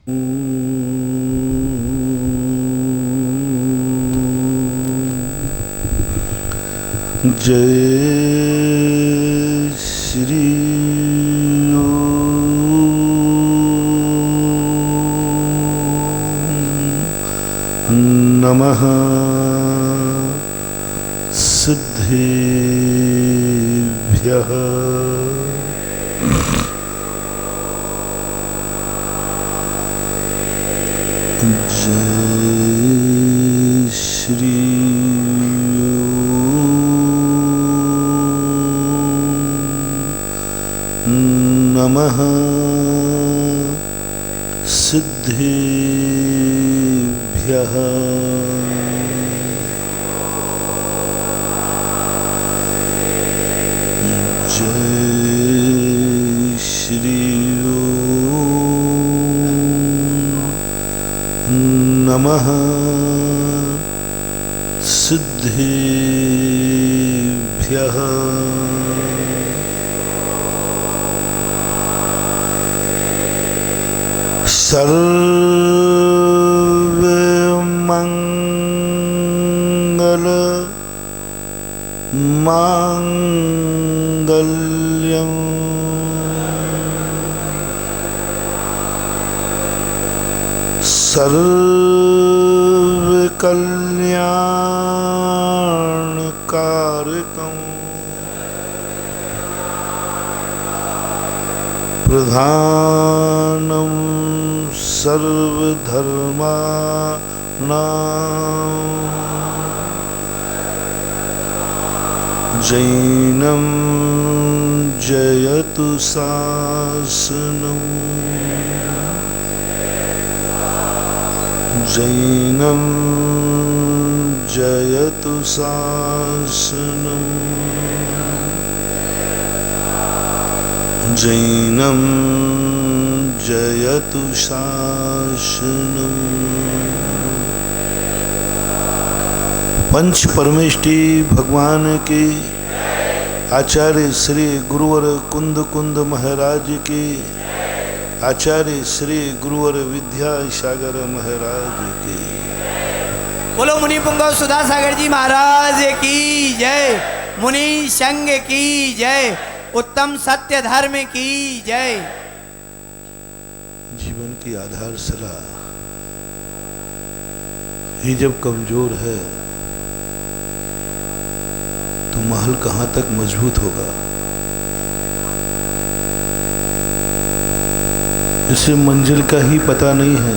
जय श्री नमः सिद्धेभ्यः। जय श्री नमः सिद्धेभ्यः। जय श्री नमः सिद्धेभ्यः। सर्वमंगल मांगल्यं सर्वकल्याणकारकं प्रधानं सर्वधर्माणां जैनं जयतु शासनम्। जैनं जयतु शासनम्। जैनं जयतु शासनम्। पंच परमेष्टि भगवान के आचार्य श्री गुरुवर कुंद कुंद महाराज के आचार्य श्री गुरुवर विद्यासागर महाराज के। बोलो मुनि पुंगव सुधा सागर जी महाराज की जय। मुनि संघ की जय। उत्तम सत्य धर्म की जय। जीवन की आधारशिला ही जब कमजोर है तो महल कहां तक मजबूत होगा। इसे मंजिल का ही पता नहीं है,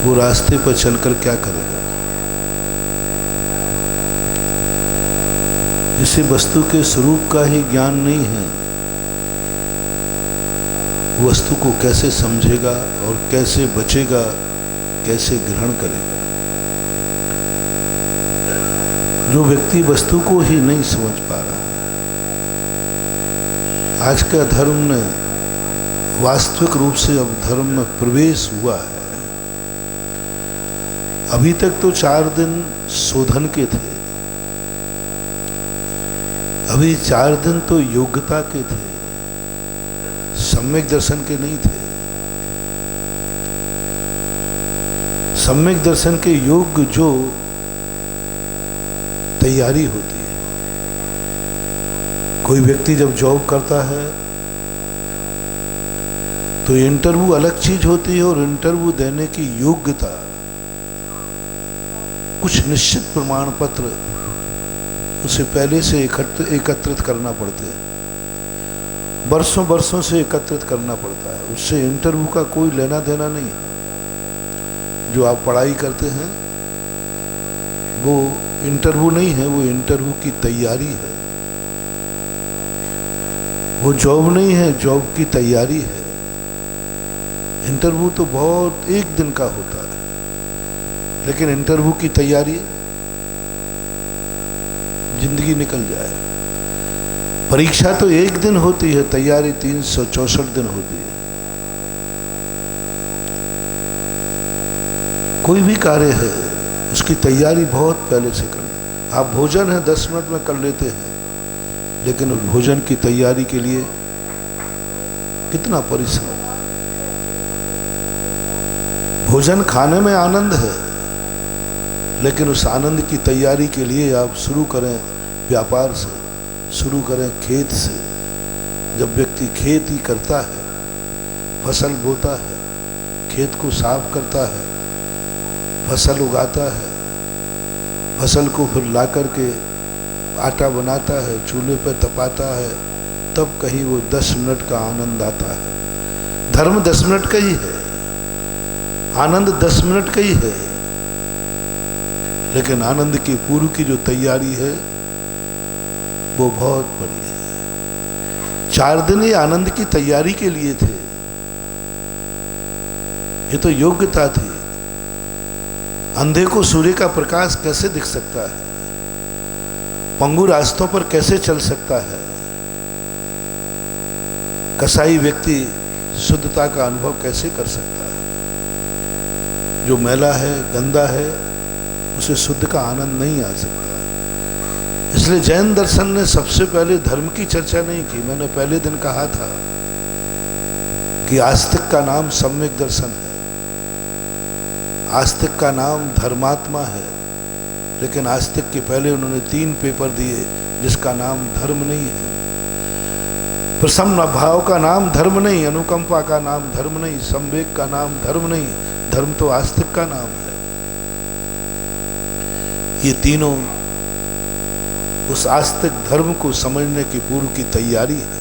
वो रास्ते पर चलकर क्या करेगा। इसे वस्तु के स्वरूप का ही ज्ञान नहीं है, वस्तु को कैसे समझेगा और कैसे बचेगा, कैसे ग्रहण करेगा। जो व्यक्ति वस्तु को ही नहीं समझ पा रहा, आज का धर्म ने वास्तविक रूप से अब धर्म में प्रवेश हुआ है। अभी तक तो 4 दिन शोधन के थे, अभी 4 दिन तो योग्यता के थे, सम्यक दर्शन के नहीं थे। सम्यक दर्शन के योग्य जो तैयारी होती है। कोई व्यक्ति जब जॉब करता है तो इंटरव्यू अलग चीज होती है, और इंटरव्यू देने की योग्यता कुछ निश्चित प्रमाण पत्र उसे पहले से एकत्रित करना पड़ते हैं, वर्षों वर्षों से एकत्रित करना पड़ता है। उससे इंटरव्यू का कोई लेना देना नहीं है। जो आप पढ़ाई करते हैं वो इंटरव्यू नहीं है, वो इंटरव्यू की तैयारी है। वो जॉब नहीं है, जॉब की तैयारी है। इंटरव्यू तो बहुत एक दिन का होता है, लेकिन इंटरव्यू की तैयारी जिंदगी निकल जाए। परीक्षा तो एक दिन होती है, तैयारी 364 दिन होती है। कोई भी कार्य है उसकी तैयारी बहुत पहले से करना। आप भोजन है 10 मिनट में कर लेते हैं, लेकिन उस भोजन की तैयारी के लिए कितना परिश्रम, भोजन खाने में आनंद है, लेकिन उस आनंद की तैयारी के लिए आप शुरू करें व्यापार से, शुरू करें खेत से। जब व्यक्ति खेती करता है, फसल बोता है, खेत को साफ करता है, फसल उगाता है, फसल को फिर ला करके आटा बनाता है, चूल्हे पर तपाता है, तब कहीं वो 10 मिनट का आनंद आता है। धर्म 10 मिनट का ही है, आनंद 10 मिनट का ही है, लेकिन आनंद की पूर्व की जो तैयारी है वो बहुत बड़ी है। 4 दिन ये आनंद की तैयारी के लिए थे, ये तो योग्यता थी। अंधे को सूर्य का प्रकाश कैसे दिख सकता है, पंगु रास्तों पर कैसे चल सकता है, कसाई व्यक्ति शुद्धता का अनुभव कैसे कर सकता है। जो मैला है, गंदा है, उसे शुद्ध का आनंद नहीं आ सकता। इसलिए जैन दर्शन ने सबसे पहले धर्म की चर्चा नहीं की। मैंने पहले दिन कहा था कि आस्तिक का नाम सम्यक दर्शन है, आस्तिक का नाम धर्मात्मा है, लेकिन आस्तिक के पहले उन्होंने 3 पेपर दिए जिसका नाम धर्म नहीं है। प्रसन्न भाव का नाम धर्म नहीं, अनुकंपा का नाम धर्म नहीं, संवेग का नाम धर्म नहीं, धर्म तो आस्तिक का नाम है। ये तीनों उस आस्तिक धर्म को समझने की पूर्व की तैयारी है।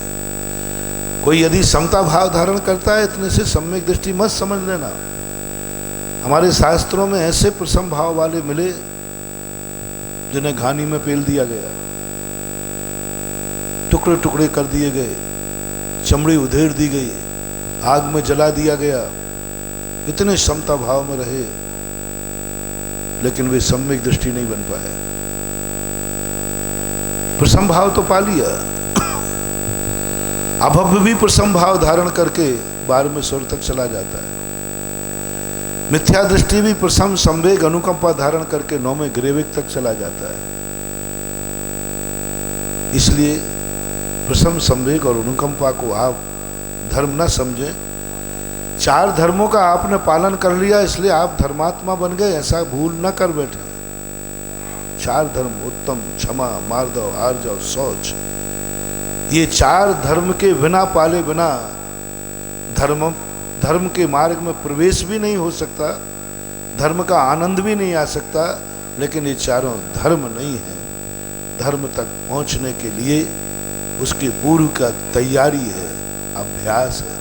कोई यदि समता भाव धारण करता है, इतने से सम्यक दृष्टि मत समझ लेना। हमारे शास्त्रों में ऐसे प्रसन्न भाव वाले मिले जिन्हें घानी में पेल दिया गया, टुकड़े टुकड़े कर दिए गए, चमड़ी उधेड़ दी गई, आग में जला दिया गया। इतने समता भाव में रहे, लेकिन वे सम्यक दृष्टि नहीं बन पाए। प्रसन्न भाव तो पा लिया, अभव्य भी प्रसन्न भाव धारण करके 12वें स्वर तक चला जाता है। मिथ्या दृष्टि भी प्रसन्न संवेग अनुकंपा धारण करके 9वें ग्रेविक तक चला जाता है। इसलिए प्रसन्न संवेग और अनुकंपा को आप धर्म न समझें। 4 धर्मों का आपने पालन कर लिया, इसलिए आप धर्मात्मा बन गए, ऐसा भूल न कर बैठे। 4 धर्म उत्तम, क्षमा, मार्दव, आर्जव, शौच, ये 4 धर्म के बिना पाले बिना धर्म के मार्ग में प्रवेश भी नहीं हो सकता, धर्म का आनंद भी नहीं आ सकता। लेकिन ये चारों धर्म नहीं है। धर्म तक पहुंचने के लिए उसकी पूर्व का तैयारी है, अभ्यास है।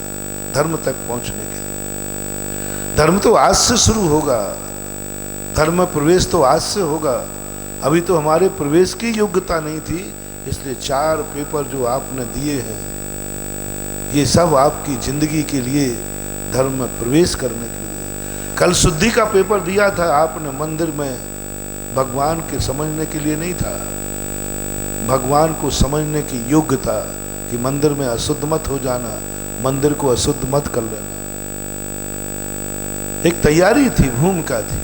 धर्म तक पहुंचने के लिए धर्म तो आज से शुरू होगा, धर्म में प्रवेश तो आज से होगा। अभी तो हमारे प्रवेश की योग्यता नहीं थी, इसलिए 4 पेपर जो आपने दिए हैं, ये सब आपकी जिंदगी के लिए धर्म में प्रवेश करने के लिए। कल शुद्धि का पेपर दिया था आपने मंदिर में, भगवान के समझने के लिए नहीं था, भगवान को समझने की योग्यता कि मंदिर में अशुद्ध मत हो जाना, मंदिर को अशुद्ध मत कर लेना। एक तैयारी थी, भूमिका थी।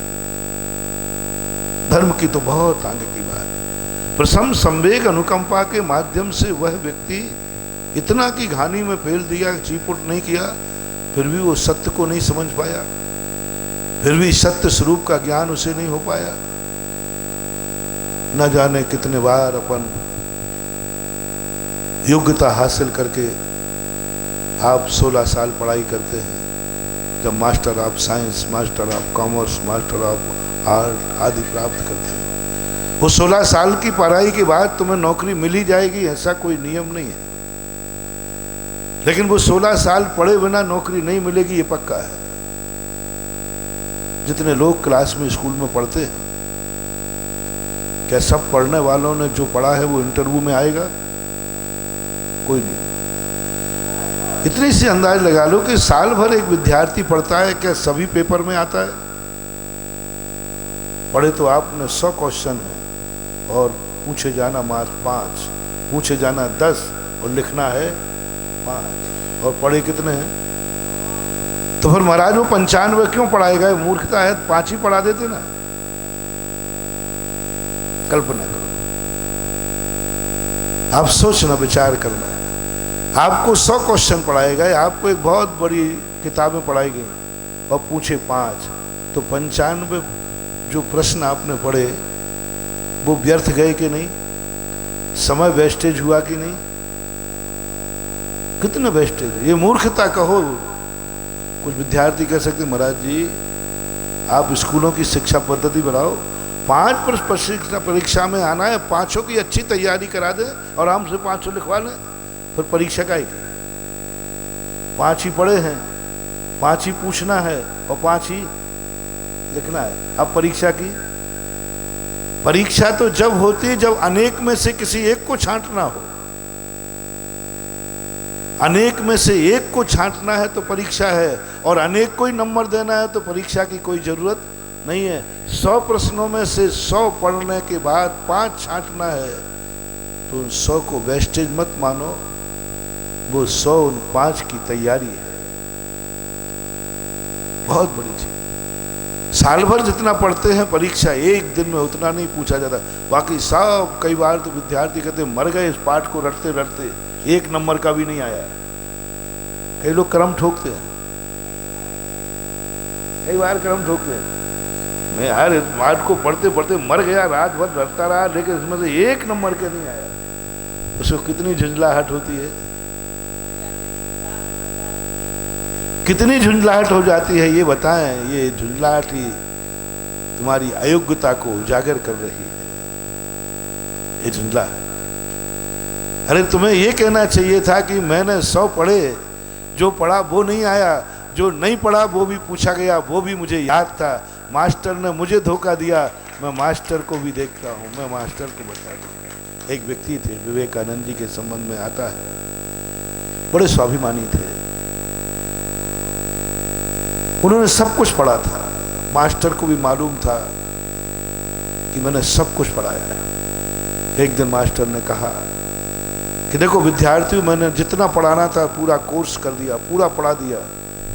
धर्म की तो बहुत आगे की बात है। प्रसन्न संवेग अनुकंपा के माध्यम से वह व्यक्ति इतना की घानी में फेल दिया, चीपुट नहीं किया, फिर भी वो सत्य को नहीं समझ पाया, फिर भी सत्य स्वरूप का ज्ञान उसे नहीं हो पाया। न जाने कितने बार अपन योग्यता हासिल करके आप 16 साल पढ़ाई करते हैं, जब master of science, master of commerce, master of art आदि प्राप्त करते हैं। वो 16 साल की पढ़ाई के बाद तुम्हें नौकरी मिल ही जाएगी, ऐसा कोई नियम नहीं है। लेकिन वो 16 साल पढ़े बिना नौकरी नहीं मिलेगी, ये पक्का है। जितने लोग क्लास में, स्कूल में पढ़ते हैं, क्या सब पढ़ने वालों ने जो पढ़ा है वो इंटरव्यू में आएगा? कोई नहीं। इतनी सी अंदाज लगा लो कि साल भर एक विद्यार्थी पढ़ता है, क्या सभी पेपर में आता है? पढ़े तो आपने 100 क्वेश्चन है और पूछे जाना मार्क्स 5, पूछे जाना 10 और लिखना है 5, और पढ़े कितने हैं? तो फिर महाराज वो 95 क्यों पढ़ाएगा? मूर्खता है, 5 ही पढ़ा देते ना। कल्पना करो, आप सोचना, विचार करना। आपको 100 क्वेश्चन पढ़ाएगा, आपको एक बहुत बड़ी किताबें पढ़ाएगी और पूछे 5, तो 95 जो प्रश्न आपने पढ़े वो व्यर्थ गए कि नहीं? समय वेस्टेज हुआ कि नहीं? कितना वेस्टेज? ये मूर्खता कहो। कुछ विद्यार्थी कह सकते महाराज जी आप स्कूलों की शिक्षा पद्धति बढ़ाओ, 5 परीक्षा में आना है, 5 की अच्छी तैयारी करा दें और हमसे 5 लिखवा लें, फिर परीक्षा का ही 5 ही पढ़े हैं, 5 ही पूछना है और 5 ही लिखना है। अब परीक्षा की परीक्षा तो जब होती है जब अनेक में से किसी एक को छांटना हो। अनेक में से एक को छांटना है तो परीक्षा है, और अनेक को ही नंबर देना है तो परीक्षा की कोई जरूरत नहीं है। 100 प्रश्नों में से 100 पढ़ने के बाद 5 छांटना है तो उन 100 को वेस्टेज मत मानो, वो 100 उन 5 की तैयारी है। बहुत बड़ी चीज। साल भर जितना पढ़ते हैं परीक्षा एक दिन में उतना नहीं पूछा जाता। बाकी सब कई बार तो विद्यार्थी कहते मर गए इस पाठ को रटते रटते, 1 नंबर का भी नहीं आया। कई लोग क्रम ठोकते हैं, कई बार क्रम ठोकते हैं। मैं यार इस पाठ को पढ़ते पढ़ते मर गया, रात भर रटता रहा, लेकिन इसमें से 1 नंबर के नहीं आया। उसको कितनी झुंझलाहट होती है, कितनी झुंझलाहट हो जाती है ये बताएं। ये झुंझलाहट ही तुम्हारी अयोग्यता को उजागर कर रही है, ये झुंझलाहट। अरे तुम्हें ये कहना चाहिए था कि मैंने 100 पढ़े, जो पढ़ा वो नहीं आया, जो नहीं पढ़ा वो भी पूछा गया, वो भी मुझे याद था। मास्टर ने मुझे धोखा दिया, मैं मास्टर को भी देखता हूँ, मैं मास्टर को बता दूंगा। एक व्यक्ति थे विवेकानंद जी के संबंध में आता है, बड़े स्वाभिमानी थे। उन्होंने सब कुछ पढ़ा था, मास्टर को भी मालूम था कि मैंने सब कुछ पढ़ाया है। एक दिन मास्टर ने कहा कि देखो विद्यार्थियों, मैंने जितना पढ़ाना था पूरा कोर्स कर दिया, पूरा पढ़ा दिया,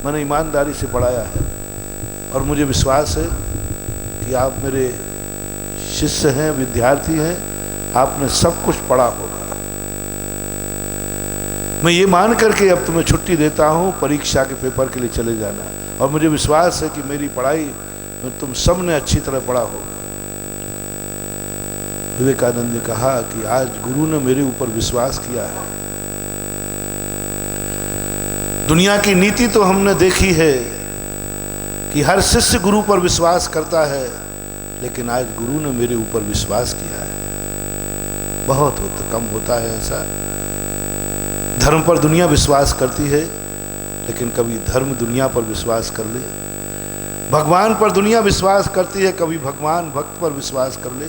मैंने ईमानदारी से पढ़ाया है और मुझे विश्वास है कि आप मेरे शिष्य हैं, विद्यार्थी हैं, आपने सब कुछ पढ़ा होगा। मैं ये मान करके अब तुम्हें छुट्टी देता हूँ, परीक्षा के पेपर के लिए चले जाना, और मुझे विश्वास है कि मेरी पढ़ाई में तुम सब ने अच्छी तरह पढ़ा होगा। विवेकानंद ने कहा कि आज गुरु ने मेरे ऊपर विश्वास किया है। दुनिया की नीति तो हमने देखी है कि हर शिष्य गुरु पर विश्वास करता है, लेकिन आज गुरु ने मेरे ऊपर विश्वास किया है। बहुत कम होता है ऐसा। धर्म पर दुनिया विश्वास करती है, लेकिन कभी धर्म दुनिया पर विश्वास कर ले। भगवान पर दुनिया विश्वास करती है, कभी भगवान भक्त पर विश्वास कर ले।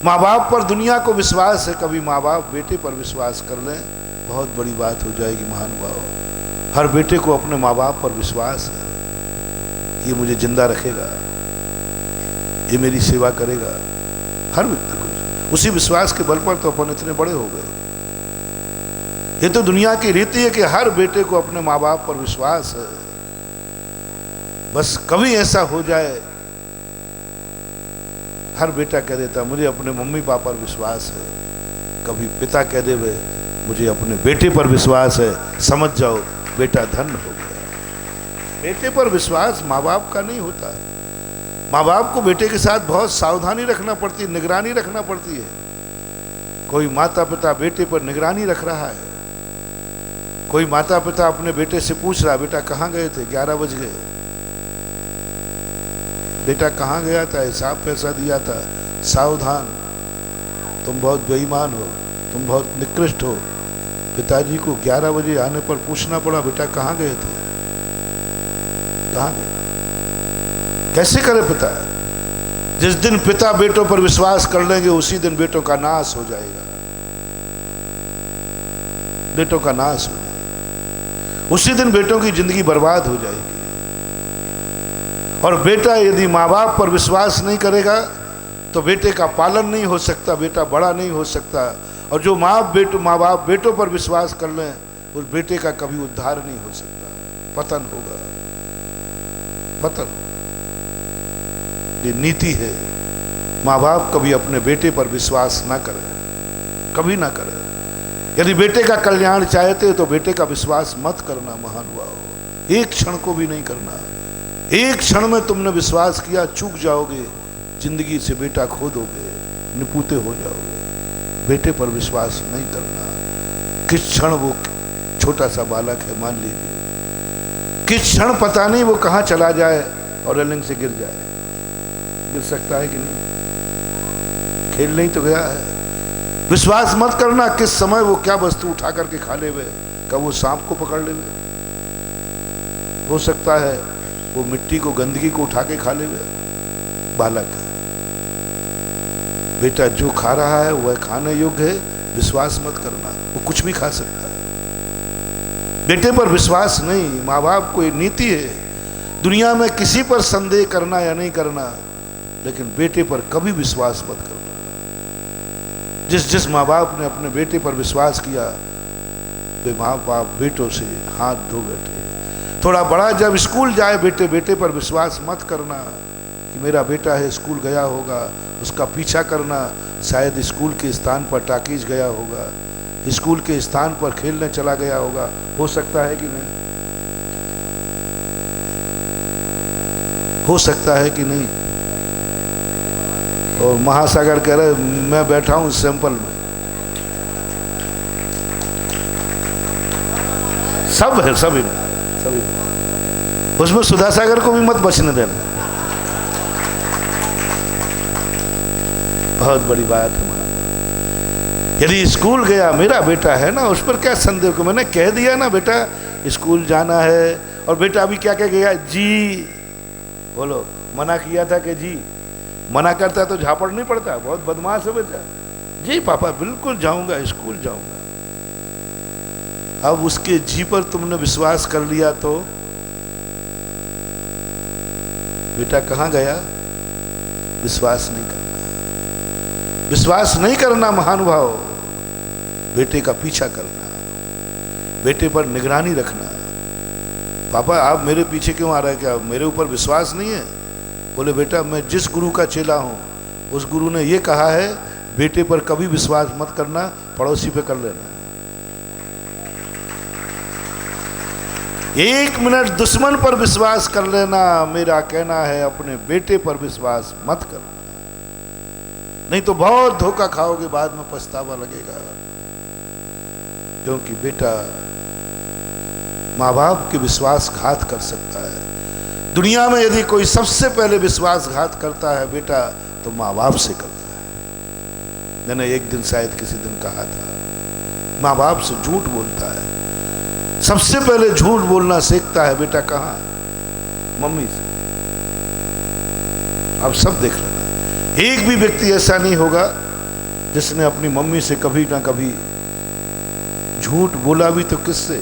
माँ बाप पर दुनिया को विश्वास है, कभी माँ बाप बेटे पर विश्वास कर ले। बहुत बड़ी बात हो जाएगी महानुभाव। हर बेटे को अपने माँ बाप पर विश्वास है कि ये मुझे जिंदा रखेगा, ये मेरी सेवा करेगा। हर व्यक्ति को उसी विश्वास के बल पर तो अपन इतने बड़े हो गए। ये तो दुनिया की रीति है कि हर बेटे को अपने माँ बाप पर विश्वास है। बस कभी ऐसा हो जाए, हर बेटा कह देता मुझे अपने मम्मी पापा पर विश्वास है, कभी पिता कह दे मुझे अपने बेटे पर विश्वास है, समझ जाओ बेटा धन्य हो गया। बेटे पर विश्वास माँ बाप का नहीं होता है। माँ बाप को बेटे के साथ बहुत सावधानी रखना पड़ती है, निगरानी रखना पड़ती है। कोई माता पिता बेटे पर निगरानी रख रहा है, कोई माता पिता अपने बेटे से पूछ रहा बेटा कहाँ गए थे, 11 बज गए, बेटा कहाँ गया था, हिसाब पैसा दिया था, सावधान, तुम बहुत बेईमान हो, तुम बहुत निकृष्ट हो। पिताजी को 11 बजे आने पर पूछना पड़ा बेटा कहाँ गए थे, कहाँ गए। कैसे करे पिता? जिस दिन पिता बेटों पर विश्वास कर लेंगे उसी दिन बेटों का नाश हो जाएगा, बेटों का नाश हो जाएगा, उसी दिन बेटों की जिंदगी बर्बाद हो जाएगी। और बेटा यदि माँ बाप पर विश्वास नहीं करेगा तो बेटे का पालन नहीं हो सकता, बेटा बड़ा नहीं हो सकता। और जो माँ बाप बेटों पर विश्वास कर लें उस बेटे का कभी उद्धार नहीं हो सकता, पतन होगा, पतन। ये नीति है। माँ बाप कभी अपने बेटे पर विश्वास ना करें, कभी ना करें। यदि बेटे का कल्याण चाहते हो तो बेटे का विश्वास मत करना महानुभाव, एक क्षण को भी नहीं करना। एक क्षण में तुमने विश्वास किया, चूक जाओगे, जिंदगी से बेटा खो दोगे, निपुते हो जाओगे। बेटे पर विश्वास नहीं करना। किस क्षण वो छोटा सा बालक है मान लीजिए, किस क्षण पता नहीं वो कहां चला जाए और रेलिंग से गिर जाए। गिर सकता है कि नहीं? खेल नहीं तो गया है। विश्वास मत करना किस समय वो क्या वस्तु उठा करके खा ले, कब वो सांप को पकड़ ले। हो सकता है वो मिट्टी को, गंदगी को उठा के खा ले। बालक बेटा जो खा रहा है वह खाने योग्य है, विश्वास मत करना, वो कुछ भी खा सकता है। बेटे पर विश्वास नहीं। माँ बाप को एक नीति है दुनिया में किसी पर संदेह करना या नहीं करना, लेकिन बेटे पर कभी विश्वास मत करना। जिस माँ बाप ने अपने बेटे पर विश्वास किया, वे माँ बाप बेटों से हाथ धो बैठे। थोड़ा बड़ा जब स्कूल जाए, बेटे पर विश्वास मत करना कि मेरा बेटा है, स्कूल गया होगा, उसका पीछा करना। शायद स्कूल के स्थान पर टाकीज गया होगा, स्कूल के स्थान पर खेलने चला गया होगा। हो सकता है कि नहीं? हो सकता है कि नहीं? और महासागर कह रहे मैं बैठा हूं सैंपल में। सब है, सभी में। उसमें सुधा सागर को भी मत बचने देना। बहुत बड़ी बात है। यदि स्कूल गया, मेरा बेटा है ना, उस पर क्या संदेह को। मैंने कह दिया ना बेटा स्कूल जाना है, और बेटा अभी क्या कह गया? जी। बोलो, मना किया था कि जी। मना करता है तो झापड़ नहीं पड़ता, बहुत बदमाश है बेटा। जी पापा बिल्कुल जाऊंगा, स्कूल जाऊंगा। अब उसके जी पर तुमने विश्वास कर लिया तो बेटा कहां गया? विश्वास नहीं करना। विश्वास नहीं करना महानुभाव। बेटे का पीछा करना, बेटे पर निगरानी रखना। पापा आप मेरे पीछे क्यों आ रहे हैं? क्या मेरे ऊपर विश्वास नहीं है? बोले बेटा मैं जिस गुरु का चेला हूं, उस गुरु ने यह कहा है बेटे पर कभी विश्वास मत करना, पड़ोसी पे कर लेना। 1 मिनट दुश्मन पर विश्वास कर लेना। मेरा कहना है अपने बेटे पर विश्वास मत करना, नहीं तो बहुत धोखा खाओगे, बाद में पछतावा लगेगा। क्योंकि बेटा माँ बाप के विश्वासघात कर सकता है। दुनिया में यदि कोई सबसे पहले विश्वासघात करता है बेटा, तो माँ बाप से करता है। मैंने एक दिन शायद किसी दिन कहा था, माँ बाप से झूठ बोलता है। सबसे पहले झूठ बोलना सीखता है बेटा कहाँ? मम्मी से। अब सब देख लेना, एक भी व्यक्ति ऐसा नहीं होगा जिसने अपनी मम्मी से कभी ना कभी झूठ बोला भी। तो किससे?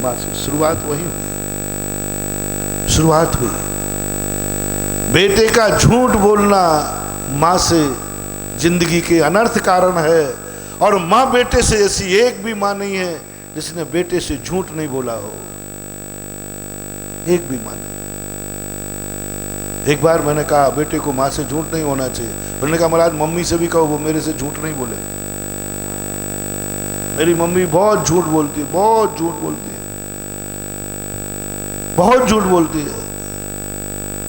माँ से। शुरुआत वही हुई, शुरुआत हुई। बेटे का झूठ बोलना माँ से जिंदगी के अनर्थ कारण है। और माँ बेटे से ऐसी एक भी माँ नहीं है जिसने बेटे से झूठ नहीं बोला हो। एक भी माँ नहीं। एक बार मैंने कहा बेटे को माँ से झूठ नहीं होना चाहिए। मैंने कहा महाराज मम्मी से भी कहो वो मेरे से झूठ नहीं बोले। मेरी मम्मी बहुत झूठ बोलती है, बहुत झूठ बोलती है, बहुत झूठ बोलती है।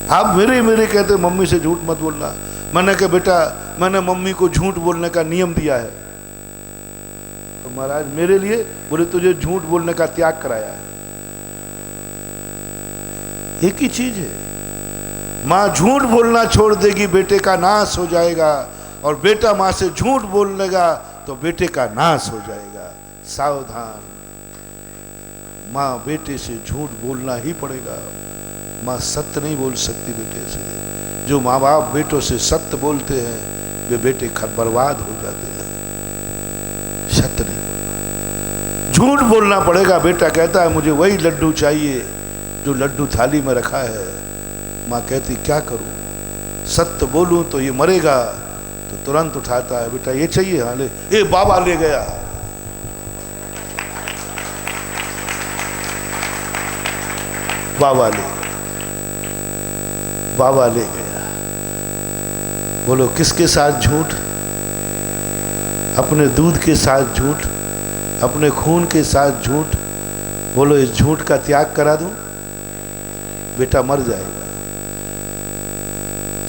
आप मेरे कहते मम्मी से झूठ मत बोलना। मैंने कहा बेटा मैंने मम्मी को झूठ बोलने का नियम दिया है। तो महाराज मेरे लिए? बोले तुझे झूठ बोलने का त्याग कराया है। एक ही चीज है, माँ झूठ बोलना छोड़ देगी बेटे का नाश हो जाएगा, और बेटा माँ से झूठ बोल लेगा तो बेटे का नाश हो जाएगा। सावधान, माँ बेटे से झूठ बोलना ही पड़ेगा। माँ सत्य नहीं बोल सकती बेटे से। जो माँ बाप बेटों से सत्य बोलते हैं वे बेटे बर्बाद हो जाते हैं। सत्य नहीं बोलना, झूठ बोलना पड़ेगा। बेटा कहता है मुझे वही लड्डू चाहिए जो लड्डू थाली में रखा है। माँ कहती क्या करूं? सत्य बोलूं तो ये मरेगा, तो तुरंत उठाता है बेटा ये चाहिए, हाँ ले। ये बाबा ले गया, बाबा ले गया। बोलो किसके साथ झूठ? अपने दूध के साथ झूठ, अपने खून के साथ झूठ। बोलो इस झूठ का त्याग करा दूं? बेटा मर जाएगा।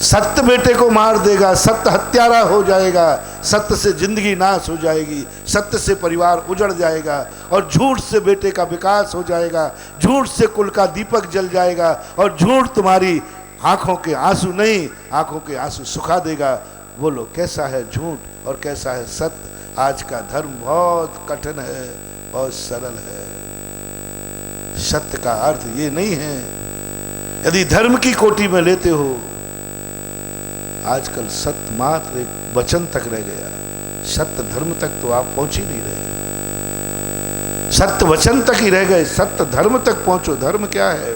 सत्य बेटे को मार देगा, सत्य हत्यारा हो जाएगा, सत्य से जिंदगी नाश हो जाएगी, सत्य से परिवार उजड़ जाएगा, और झूठ से बेटे का विकास हो जाएगा, झूठ से कुल का दीपक जल जाएगा, और झूठ तुम्हारी आंखों के आंसू नहीं, आंखों के आंसू सुखा देगा। बोलो कैसा है झूठ और कैसा है सत्य। आज का धर्म बहुत कठिन है, बहुत सरल है। सत्य का अर्थ ये नहीं है, यदि धर्म की कोटि में लेते हो, आजकल सत्य मात्र एक वचन तक रह गया, सत्य धर्म तक तो आप पहुंच ही नहीं रहे, सत्य वचन तक ही रह गए, सत्य धर्म तक पहुंचो। धर्म क्या है?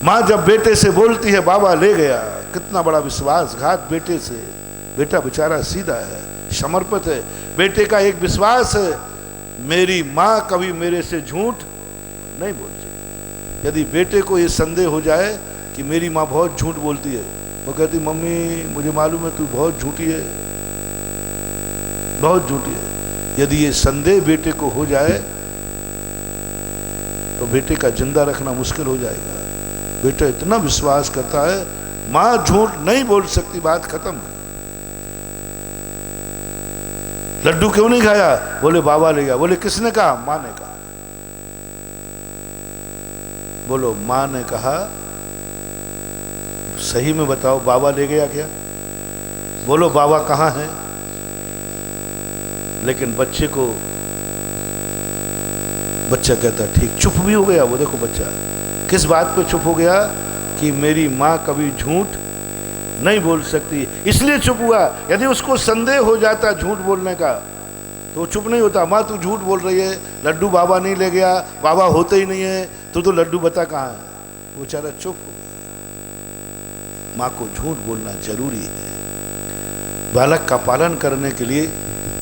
मां जब बेटे से बोलती है बाबा ले गया, कितना बड़ा विश्वासघात बेटे से। बेटा बेचारा सीधा है, समर्पित है, बेटे का एक विश्वास है, मेरी मां कभी मेरे से झूठ नहीं बोलती। यदि बेटे को ये संदेह हो जाए कि मेरी मां बहुत झूठ बोलती है, वो कहती मम्मी मुझे मालूम है तू बहुत झूठी है, बहुत झूठी है। यदि ये संदेह बेटे को हो जाए तो बेटे का जिंदा रखना मुश्किल हो जाएगा। बेटा इतना विश्वास करता है मां झूठ नहीं बोल सकती, बात खत्म है। लड्डू क्यों नहीं खाया? बोले बाबा ले गया। बोले किसने कहा? मां ने कहा। बोलो मां ने कहा, सही में बताओ बाबा ले गया क्या? बोलो बाबा कहां है? लेकिन बच्चे को, बच्चा कहता ठीक, चुप भी हो गया। वो देखो बच्चा किस बात पे चुप हो गया कि मेरी मां कभी झूठ नहीं बोल सकती, इसलिए चुप हुआ। यदि उसको संदेह हो जाता झूठ बोलने का तो चुप नहीं होता। मां तू झूठ बोल रही है, लड्डू बाबा नहीं ले गया, बाबा होते ही नहीं है, तू तो लड्डू बता कहां है। वो बेचारा चुप हो गया। मां को झूठ बोलना जरूरी है। बालक का पालन करने के लिए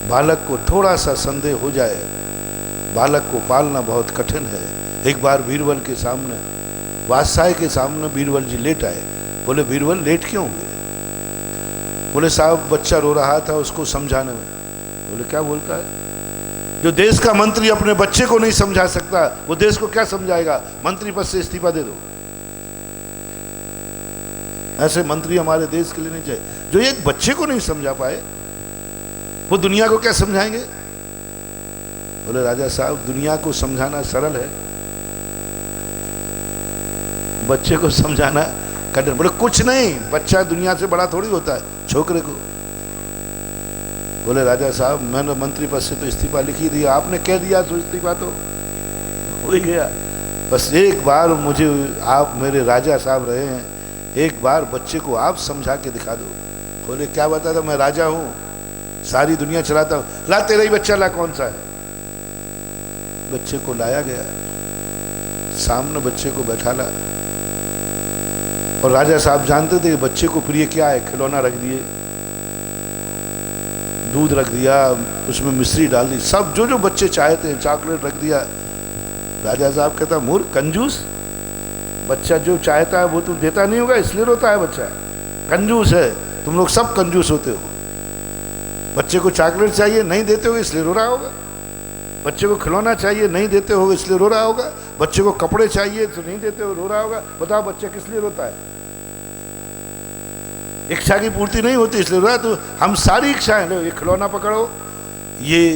बालक को थोड़ा सा संदेह हो जाए, बालक को पालना बहुत कठिन है। एक बार बीरबल के सामने, बादशाह के सामने बीरबल जी लेट आए। बोले बीरबल लेट क्यों हुए? बोले साहब बच्चा रो रहा था, उसको समझाने में। बोले क्या बोलता है? जो देश का मंत्री अपने बच्चे को नहीं समझा सकता, वो देश को क्या समझाएगा? मंत्री पद से इस्तीफा दे दो। ऐसे मंत्री हमारे देश के लिए नहीं चाहिए। जो एक बच्चे को नहीं समझा पाए, वो दुनिया को क्या समझाएंगे? बोले राजा साहब दुनिया को समझाना सरल है, बच्चे को समझाना कठिन। बोले कुछ नहीं, बच्चा दुनिया से बड़ा थोड़ी होता है छोकरे को। बोले राजा साहब मैंने मंत्री पद से तो इस्तीफा लिख ही दिया, आपने कह दिया तो इस्तीफा तो हो ही गया। बस एक बार मुझे, आप मेरे राजा साहब रहे हैं, एक बार बच्चे को आप समझा के दिखा दो। बोले क्या बताता, मैं राजा हूं, सारी दुनिया चलाता हूं। ला तेरा ही बच्चा ला, कौन सा है? बच्चे को लाया गया, सामने बच्चे को बैठा ला, और राजा साहब जानते थे कि बच्चे को प्रिय क्या है। खिलौना रख दिए, दूध रख दिया, उसमें मिश्री डाल दी, सब जो जो बच्चे चाहते हैं, चॉकलेट रख दिया। राजा साहब कहता मूर्ख कंजूस, बच्चा जो चाहता है वो तू देता नहीं होगा, इसलिए रोता है बच्चा, कंजूस है। तुम लोग सब कंजूस होते हो। बच्चे को चॉकलेट चाहिए, नहीं देते हो इसलिए रो रहा होगा। बच्चे को खिलौना चाहिए, नहीं देते हो इसलिए रो रहा होगा। बच्चे को कपड़े चाहिए तो नहीं देते हो, रो रहा होगा। बताओ बच्चा किस लिए रोता है? इच्छा की पूर्ति नहीं होती इसलिए रो रहा है। तो हम सारी इच्छाएं, लो ये खिलौना पकड़ो, ये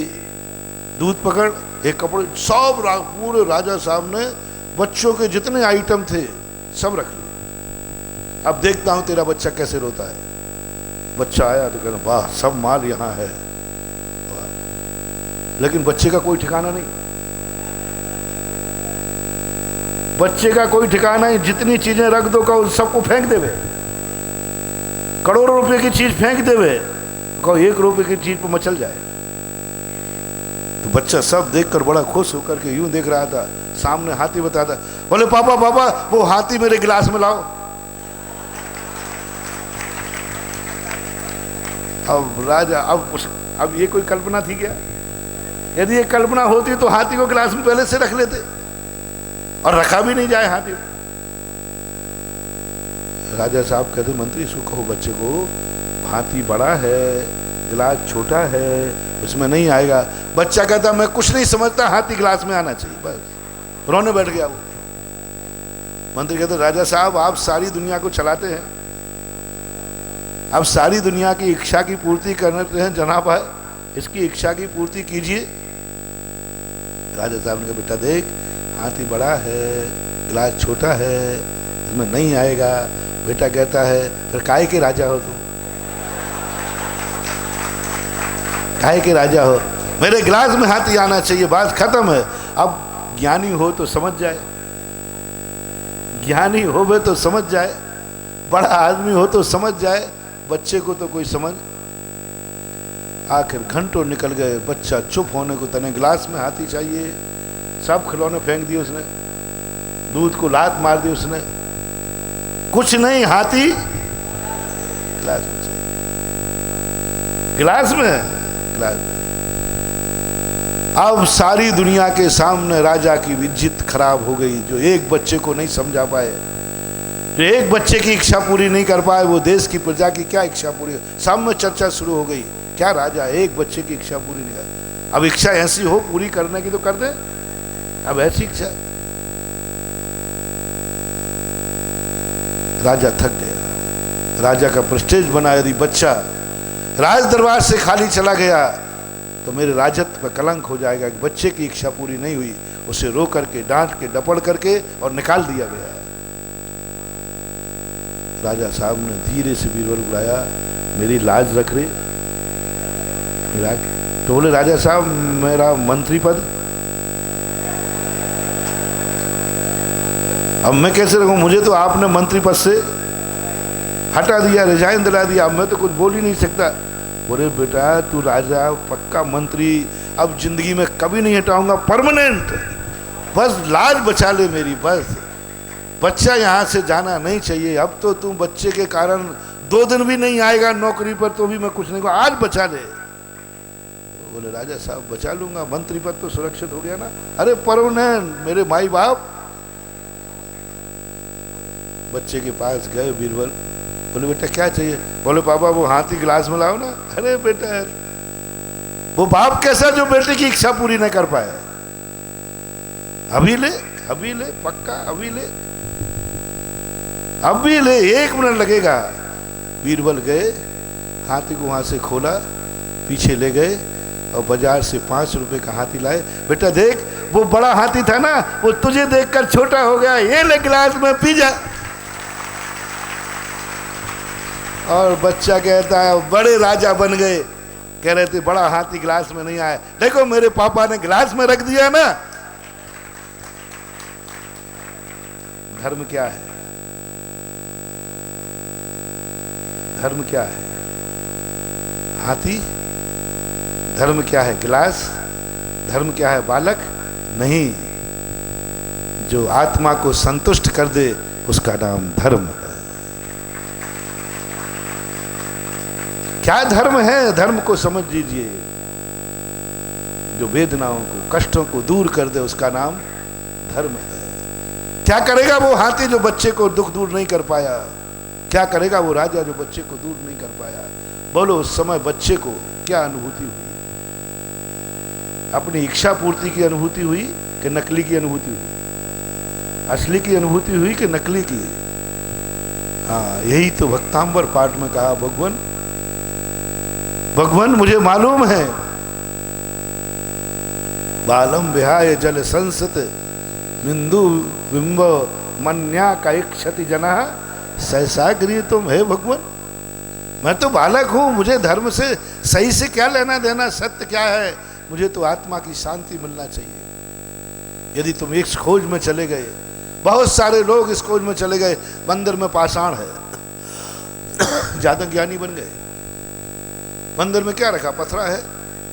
दूध पकड़, ये कपड़े, सब पूरे राजा साहब ने बच्चों के जितने आइटम थे सब रख लिए। अब देखता हूं तेरा बच्चा कैसे रोता है। बच्चा आया तो कहना वाह सब माल यहां है, लेकिन बच्चे का कोई ठिकाना नहीं, बच्चे का कोई ठिकाना नहीं। जितनी चीजें रख दो कहो सबको फेंक देवे, करोड़ों रुपए की चीज फेंक देवे, कहो 1 रुपए की चीज पर मचल जाए। तो बच्चा सब देखकर बड़ा खुश होकर के यूं देख रहा था, सामने हाथी बताता। बोले पापा पापा वो हाथी मेरे गिलास में लाओ। अब राजा, अब ये कोई कल्पना थी क्या? यदि ये कल्पना होती तो हाथी को गिलास में पहले से रख लेते, और रखा भी नहीं जाए हाथी। राजा साहब कहते मंत्री इसको कहो बच्चे को हाथी बड़ा है, गिलास छोटा है, उसमें नहीं आएगा। बच्चा कहता मैं कुछ नहीं समझता, हाथी गिलास में आना चाहिए, बस रोने बैठ गया वो। मंत्री कहते राजा साहब आप सारी दुनिया को चलाते हैं, आप सारी दुनिया की इच्छा की पूर्ति करते हैं जनाब है, इसकी इच्छा की पूर्ति कीजिए। राजा साहब ने कहा बेटा देख हाथी बड़ा है, गिलास छोटा है, इसमें नहीं आएगा। बेटा कहता है फिर काहे के राजा हो तुम, काहे के राजा हो, मेरे गिलास में हाथी आना चाहिए, बात खत्म है। अब ज्ञानी हो तो समझ जाए, ज्ञानी हो वे तो समझ जाए, बड़ा आदमी हो तो समझ जाए, बच्चे को तो कोई समझ। आखिर घंटों निकल गए, बच्चा चुप होने को तने, गिलास में हाथी चाहिए, सब खिलौने फेंक दिए उसने, दूध को लात मार दी उसने, कुछ नहीं, हाथी गिलास में चाहिए, गिलास में, गिलास में। अब सारी दुनिया के सामने राजा की इज्जत खराब हो गई। जो एक बच्चे को नहीं समझा पाए, जो एक बच्चे की इच्छा पूरी नहीं कर पाए, वो देश की प्रजा की क्या इच्छा पूरी, सामने चर्चा शुरू हो गई, क्या राजा एक बच्चे की इच्छा पूरी नहीं कर, अब इच्छा ऐसी हो पूरी करने की तो कर दे, अब ऐसी इच्छा। राजा थक गया, राजा का प्रेस्टीज बना, यदि बच्चा राज दरबार से खाली चला गया तो मेरे राजत्व पर कलंक हो जाएगा। कि बच्चे की इच्छा पूरी नहीं हुई, उसे रो करके डांट के डपड़ करके और निकाल दिया गया। राजा साहब ने धीरे से बीरबल बुलाया, मेरी लाज रख रही, तो बोले राजा साहब मेरा मंत्री पद, अब मैं कैसे रखूं, मुझे तो आपने मंत्री पद से हटा दिया, रिजाइन दिला दिया, अब मैं तो कुछ बोल ही नहीं सकता। बोले बेटा तू राजा पक्का मंत्री, अब जिंदगी में कभी नहीं हटाऊंगा, परमानेंट, बस लाज बचा ले मेरी, बस बच्चा यहाँ से जाना नहीं चाहिए। अब तो तू बच्चे के कारण 2 दिन भी नहीं आएगा नौकरी पर, तो भी मैं कुछ नहीं कहूँ, आज बचा ले। बोले राजा साहब बचा लूंगा, मंत्री पद तो सुरक्षित हो गया ना। अरे परमानेंट, मेरे माई बाप। बच्चे के पास गए बीरबल, बोले बेटा क्या चाहिए, बोले पापा वो हाथी गिलास में लाओ ना। अरे बेटा वो बाप कैसा जो बेटे की इच्छा पूरी न कर पाए, अभी ले, अभी ले, पक्का अभी ले, अभी ले, 1 मिनट लगेगा। बीरबल गए, हाथी को वहां से खोला, पीछे ले गए और बाजार से 5 रुपए का हाथी लाए। बेटा देख वो बड़ा हाथी था ना, वो तुझे देखकर छोटा हो गया, ये ले गिलास में पी जा। और बच्चा कहता है बड़े राजा बन गए, कह रहे थे बड़ा हाथी गिलास में नहीं आया, देखो मेरे पापा ने गिलास में रख दिया ना। धर्म क्या है, धर्म क्या है, हाथी, धर्म क्या है गिलास, धर्म क्या है बालक, नहीं, जो आत्मा को संतुष्ट कर दे उसका नाम धर्म है। क्या धर्म है, धर्म को समझ लीजिए, जो वेदनाओं को कष्टों को दूर कर दे उसका नाम धर्म है। क्या करेगा वो हाथी जो बच्चे को दुख दूर नहीं कर पाया, क्या करेगा वो राजा जो बच्चे को दूर नहीं कर पाया। बोलो उस समय बच्चे को क्या अनुभूति हुई, अपनी इच्छा पूर्ति की अनुभूति हुई कि नकली की अनुभूति हुई, असली की अनुभूति हुई कि नकली की। हाँ यही तो भक्तांबर पाठ में कहा, भगवान भगवान मुझे मालूम है, बालम विहाय जल संसत बिंदु बिंब मन्या का क्षति जना सहसा गृह तुम है भगवान। मैं तो बालक हूं, मुझे धर्म से सही से क्या लेना देना, सत्य क्या है, मुझे तो आत्मा की शांति मिलना चाहिए। यदि तुम इस खोज में चले गए, बहुत सारे लोग इस खोज में चले गए, मंदिर में पाषाण है, ज्यादा ज्ञानी बन गए। मंदिर में क्या रखा, पथरा है,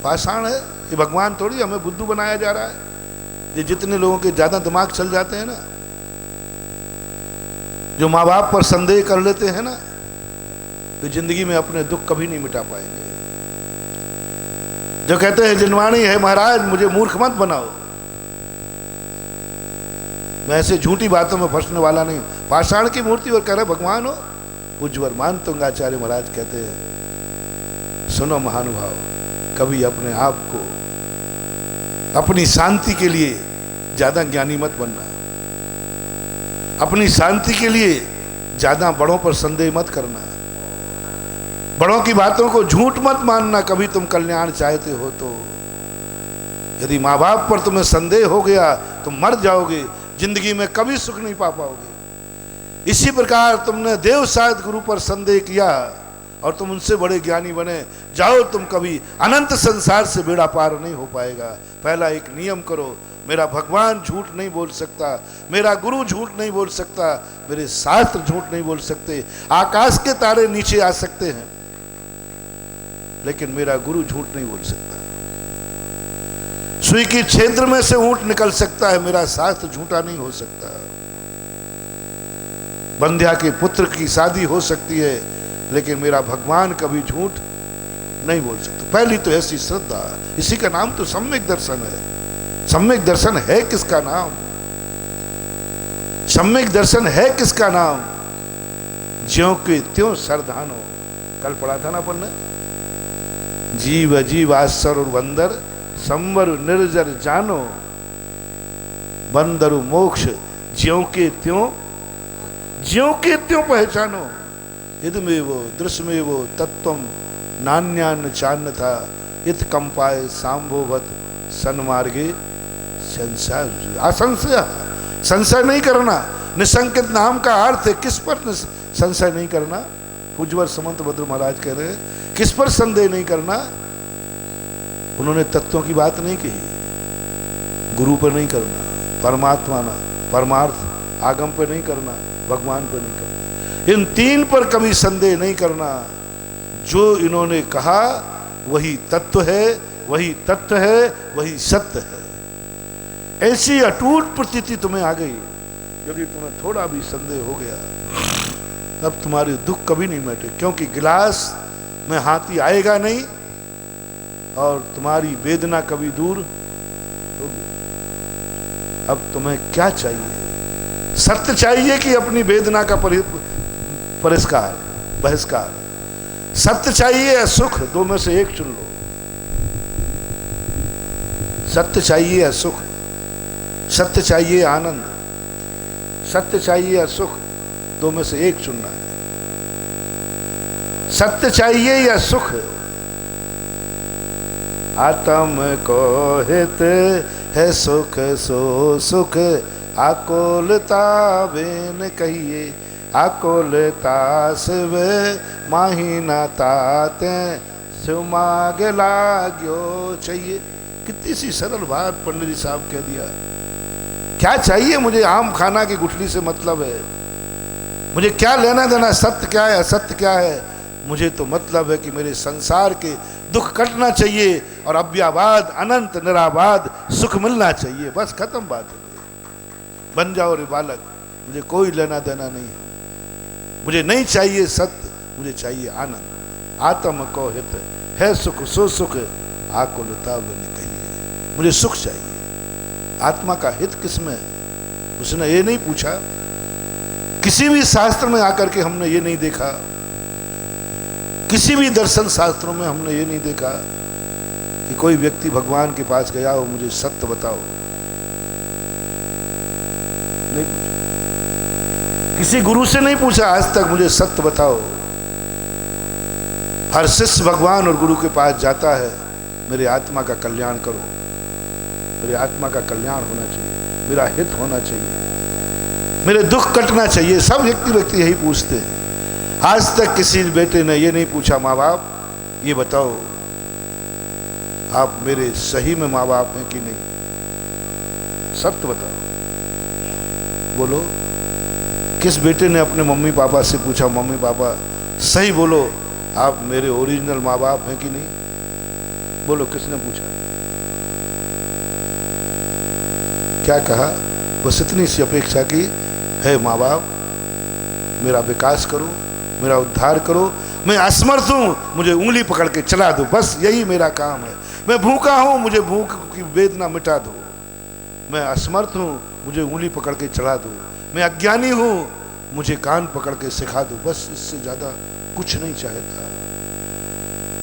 पाषाण है, ये भगवान थोड़ी, हमें बुद्धू बनाया जा रहा है। ये जितने लोगों के ज्यादा दिमाग चल जाते हैं ना, जो माँ बाप पर संदेह कर लेते हैं ना, तो जिंदगी में अपने दुख कभी नहीं मिटा पाएंगे। जो कहते हैं जिनवाणी है महाराज मुझे मूर्ख मत बनाओ, मैं ऐसे झूठी बातों में फंसने वाला नहीं। पाषाण की मूर्ति और कह रहे भगवान हो। पूज्यवर मान तुंगाचार्य महाराज कहते हैं, सुनो महानुभाव, कभी अपने आप को अपनी शांति के लिए ज्यादा ज्ञानी मत बनना। अपनी शांति के लिए ज्यादा बड़ों पर संदेह मत करना, बड़ों की बातों को झूठ मत मानना। कभी तुम कल्याण चाहते हो तो यदि माँ बाप पर तुम्हें संदेह हो गया तुम मर जाओगे, जिंदगी में कभी सुख नहीं पा पाओगे। इसी प्रकार तुमने देव साध गुरु पर संदेह किया और तुम उनसे बड़े ज्ञानी बने, जाओ तुम कभी अनंत संसार से बेड़ा पार नहीं हो पाएगा। पहला एक नियम करो, मेरा भगवान झूठ नहीं बोल सकता, मेरा गुरु झूठ नहीं बोल सकता, मेरे शास्त्र झूठ नहीं बोल सकते। आकाश के तारे नीचे आ सकते हैं लेकिन मेरा गुरु झूठ नहीं बोल सकता। सुई की क्षेत्र में से ऊंट निकल सकता है, मेरा शास्त्र झूठा नहीं हो सकता। बंध्या के पुत्र की शादी हो सकती है लेकिन मेरा भगवान कभी झूठ नहीं बोल सकता। पहली तो ऐसी श्रद्धा, इसी का नाम तो सम्यक दर्शन है। सम्यक दर्शन है किसका नाम? सम्यक दर्शन है किसका नाम? ज्यों के त्यों सरधानो। कल पढ़ा था ना अपन ने, जीव अजीव आश्चर्य और बंदर संवर निर्जर जानो, बंदरु मोक्ष ज्यों के त्यों पहचानो। इदमेव दृश्यमेव तत्वम नान्यान चान्न था, इत कंपाए सांभोवत सन्मार्गे संशय। असंशय, संशय नहीं करना। निसंकित नाम का अर्थ है किस पर संशय नहीं करना। पूज्यवर समंत भद्र महाराज कह रहे हैं किस पर संदेह नहीं करना। उन्होंने तत्वों की बात नहीं कही, गुरु पर नहीं करना, परमात्मा ना परमार्थ आगम पर नहीं करना, भगवान पर नहीं करना। इन तीन पर कभी संदेह नहीं करना। जो इन्होंने कहा वही तत्व है, वही तत्व है, वही सत्य है। ऐसी अटूट प्रतीति तुम्हें आ गई। यदि तुम्हें थोड़ा भी संदेह हो गया तब तुम्हारे दुख कभी नहीं मिटे, क्योंकि गिलास में हाथी आएगा नहीं और तुम्हारी वेदना कभी दूर होगी। अब तुम्हें क्या चाहिए? सत्य चाहिए कि अपनी वेदना का परिष्कार बहिष्कार? सत्य चाहिए या सुख? दो में से एक चुन लो। सत्य चाहिए या सुख? सत्य चाहिए आनंद? सत्य चाहिए या सुख? दो में से एक चुनना है। सत्य चाहिए या सुख? आत्म को हित है सुख सो सुख, आकोलता बेन कहिए, आकोलता शिव माहिना ताते सुमाग लाग्यो चाहिए। कितनी सी सरल बात पंडित जी साहब कह दिया। क्या चाहिए मुझे? आम खाना की गुठली से मतलब है। मुझे क्या लेना देना सत्य क्या है असत्य क्या है? मुझे तो मतलब है कि मेरे संसार के दुख कटना चाहिए और अव्याबाद अनंत निराबाद सुख मिलना चाहिए। बस खत्म बात है। बन जाओ रे बालक, मुझे कोई लेना देना नहीं है। मुझे नहीं चाहिए सत्य, मुझे चाहिए आनंद। आत्म को हित है सुख सो सुख, आकुलता बने कहिए। मुझे सुख चाहिए। आत्मा का हित किसमें है? उसने ये नहीं पूछा। किसी भी शास्त्र में आकर के हमने ये नहीं देखा, किसी भी दर्शन शास्त्रों में हमने ये नहीं देखा कि कोई व्यक्ति भगवान के पास गया हो, मुझे सत्य बताओ। नहीं पूछा। किसी गुरु से नहीं पूछा आज तक, मुझे सत्य बताओ। हर शिष्य भगवान और गुरु के पास जाता है, मेरे आत्मा का कल्याण करो, मेरे आत्मा का कल्याण होना चाहिए, मेरा हित होना चाहिए, मेरे दुख कटना चाहिए। सब व्यक्ति यही पूछते हैं। आज तक किसी बेटे ने ये नहीं पूछा, माँ बाप ये बताओ आप मेरे सही में माँ बाप हैं कि नहीं? सत्य बताओ। बोलो, किस बेटे ने अपने मम्मी पापा से पूछा, मम्मी पापा सही बोलो आप मेरे ओरिजिनल माँ बाप हैं कि नहीं? बोलो, किसने पूछा? क्या कहा? बस इतनी सी अपेक्षा की है, माँ बाप मेरा विकास करो, मेरा उद्धार करो। मैं असमर्थ हूं, मुझे उंगली पकड़ के चला दो, बस यही मेरा काम है। मैं भूखा हूं, मुझे भूख की वेदना मिटा दो। मैं असमर्थ हूं, मुझे उंगली पकड़ के चला दो। मैं अज्ञानी हूं, मुझे कान पकड़ के सिखा दो। बस इससे ज्यादा कुछ नहीं चाहता।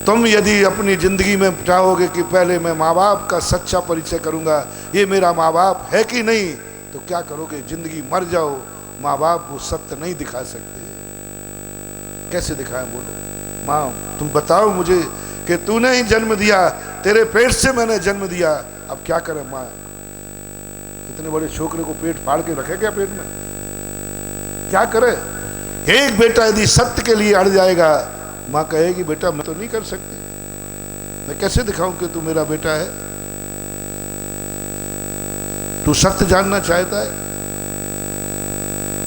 तुम यदि अपनी जिंदगी में चाहोगे कि पहले मैं माँ बाप का सच्चा परिचय करूंगा, ये मेरा माँ बाप है कि नहीं, तो क्या करोगे? जिंदगी मर जाओ, माँ बाप वो सत्य नहीं दिखा सकते। कैसे दिखाएं बोलो? माँ तुम बताओ मुझे कि तूने ही जन्म दिया, तेरे पेट से मैंने जन्म दिया, अब क्या करें माँ? इतने बड़े छोकरे को पेट फाड़ के रखे क्या पेट में? क्या करे? एक बेटा यदि सत्य के लिए अड़ जाएगा, माँ कहेगी बेटा मैं तो नहीं कर सकती, मैं कैसे दिखाऊं कि तू मेरा बेटा है? तू सत्य जानना चाहता है,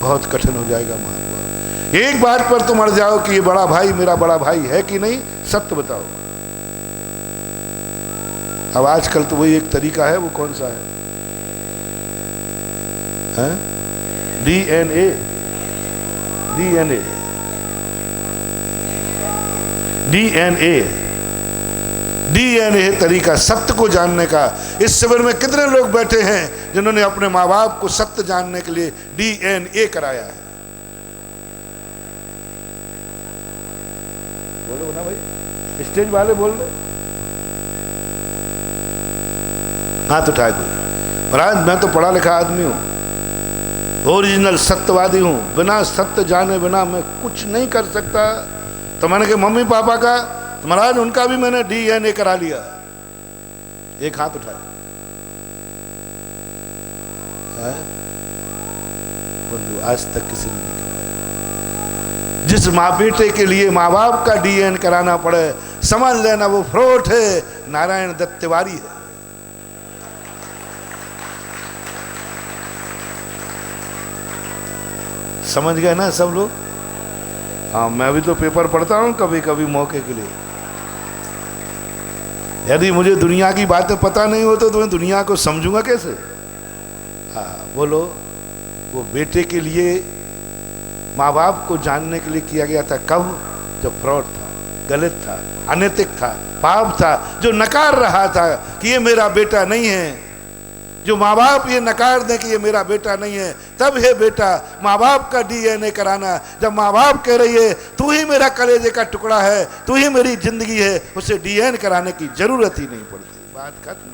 बहुत कठिन हो जाएगा माँ। एक बात पर तुम अड़ जाओ कि ये बड़ा भाई मेरा बड़ा भाई है कि नहीं, सत्य बताओ। अब आजकल तो वही एक तरीका है, वो कौन सा है? डीएनए डीएनए डीएनए डीएनए तरीका सत्य को जानने का। इस शिविर में कितने लोग बैठे हैं जिन्होंने अपने माँ बाप को सत्य जानने के लिए डीएनए कराया है? बोलो ना भाई, स्टेज वाले बोल लो। हाथ उठाए कोई। महाराज मैं तो पढ़ा लिखा आदमी हूं, ओरिजिनल सत्यवादी हूं, बिना सत्य जाने बिना मैं कुछ नहीं कर सकता। तो मैंने कहा मम्मी पापा का, तो महाराज उनका भी मैंने डीएनए करा लिया। एक हाथ उठाए। बोलो आज तक किसी ने नहीं कराया। जिस माँ बेटे के लिए माँ बाप का डीएनए कराना पड़े, समझ लेना वो फ्रॉड है, नारायण दत्त तिवारी है। समझ गए ना सब लोग? हाँ, मैं भी तो पेपर पढ़ता हूँ कभी कभी मौके के लिए। यदि मुझे दुनिया की बातें पता नहीं हो तो मैं दुनिया को समझूंगा कैसे? हाँ बोलो। वो बेटे के लिए माँ बाप को जानने के लिए किया गया था। कब? जब फ्रॉड था, गलत था, अनैतिक था, पाप था, जो नकार रहा था कि ये मेरा बेटा नहीं है। जो माँ बाप ये नकार दें कि ये मेरा बेटा नहीं है, तब है बेटा माँ बाप का डीएनए कराना। जब माँ बाप कह रही है तू ही मेरा कलेजे का टुकड़ा है, तू ही मेरी जिंदगी है, उसे डीएनए कराने की जरूरत ही नहीं पड़ती। बात खत्म।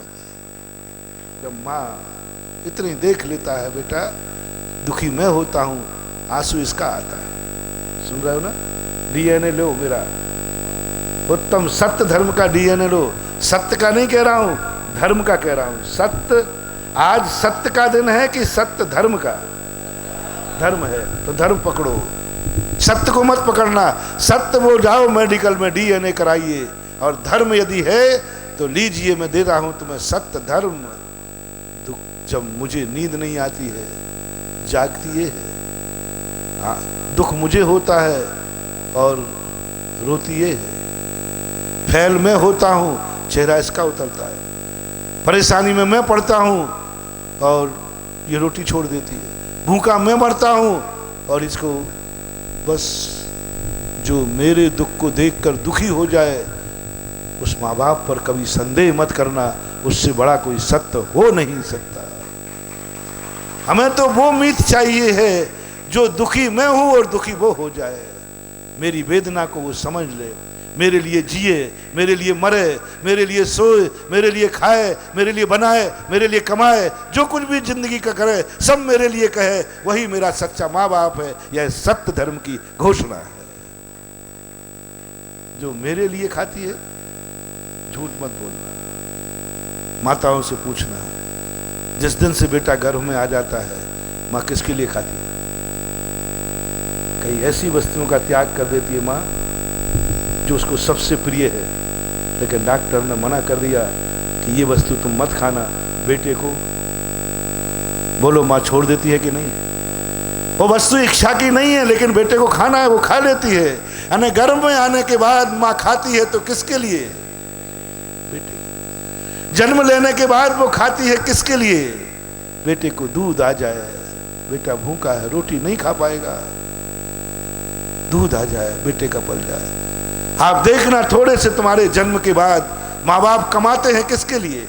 जब माँ इतनी देख लेता है बेटा दुखी मैं होता हूँ, आंसू इसका आता है। सुन रहे हो ना? डीएनए लो मेरा, उत्तम सत्य धर्म का डीएनए लो। सत्य का नहीं कह रहा हूं, धर्म का कह रहा हूं। सत्य, आज सत्य का दिन है कि सत्य धर्म का? धर्म है तो धर्म पकड़ो, सत्य को मत पकड़ना। सत्य वो जाओ मेडिकल में डीएनए कराइए, और धर्म यदि है तो लीजिए, मैं दे रहा हूं तुम्हें सत्य धर्म। दुख जब मुझे नींद नहीं आती है, जागती है। हाँ, दुख मुझे होता है और रोती है। फैल में होता हूं, चेहरा इसका उतरता है। परेशानी में मैं पड़ता हूं और ये रोटी छोड़ देती है। भूखा मैं मरता हूं और इसको बस, जो मेरे दुख को देखकर दुखी हो जाए उस माँ बाप पर कभी संदेह मत करना, उससे बड़ा कोई सत्य हो नहीं सकता। हमें तो वो मीत चाहिए है जो दुखी मैं हूं और दुखी वो हो जाए। मेरी वेदना को वो समझ ले, मेरे लिए जिए, मेरे लिए मरे, मेरे लिए सोए, मेरे लिए खाए, मेरे लिए बनाए, मेरे लिए कमाए, जो कुछ भी जिंदगी का करे सब मेरे लिए कहे, वही मेरा सच्चा माँ बाप है। यह सत्य धर्म की घोषणा है। जो मेरे लिए खाती है, झूठ मत बोलना। माताओं से पूछना, जिस दिन से बेटा गर्भ में आ जाता है, माँ किसके लिए खाती है? कई ऐसी वस्तुओं का त्याग कर देती है माँ जो उसको सबसे प्रिय है, लेकिन डॉक्टर ने मना कर दिया कि ये वस्तु तुम मत खाना बेटे को। बोलो माँ छोड़ देती है कि नहीं? वो वस्तु इच्छा की नहीं है, लेकिन बेटे को खाना है, वो खा लेती है। यानी गर्भ में आने के बाद माँ खाती है तो किसके लिए? बेटे। जन्म लेने के बाद वो खाती है किसके लिए? बेटे को दूध आ जाए, बेटा भूखा है, रोटी नहीं खा पाएगा, दूध आ जाए, बेटे का पल जाए। आप देखना, थोड़े से तुम्हारे जन्म के बाद माँ बाप कमाते हैं किसके लिए?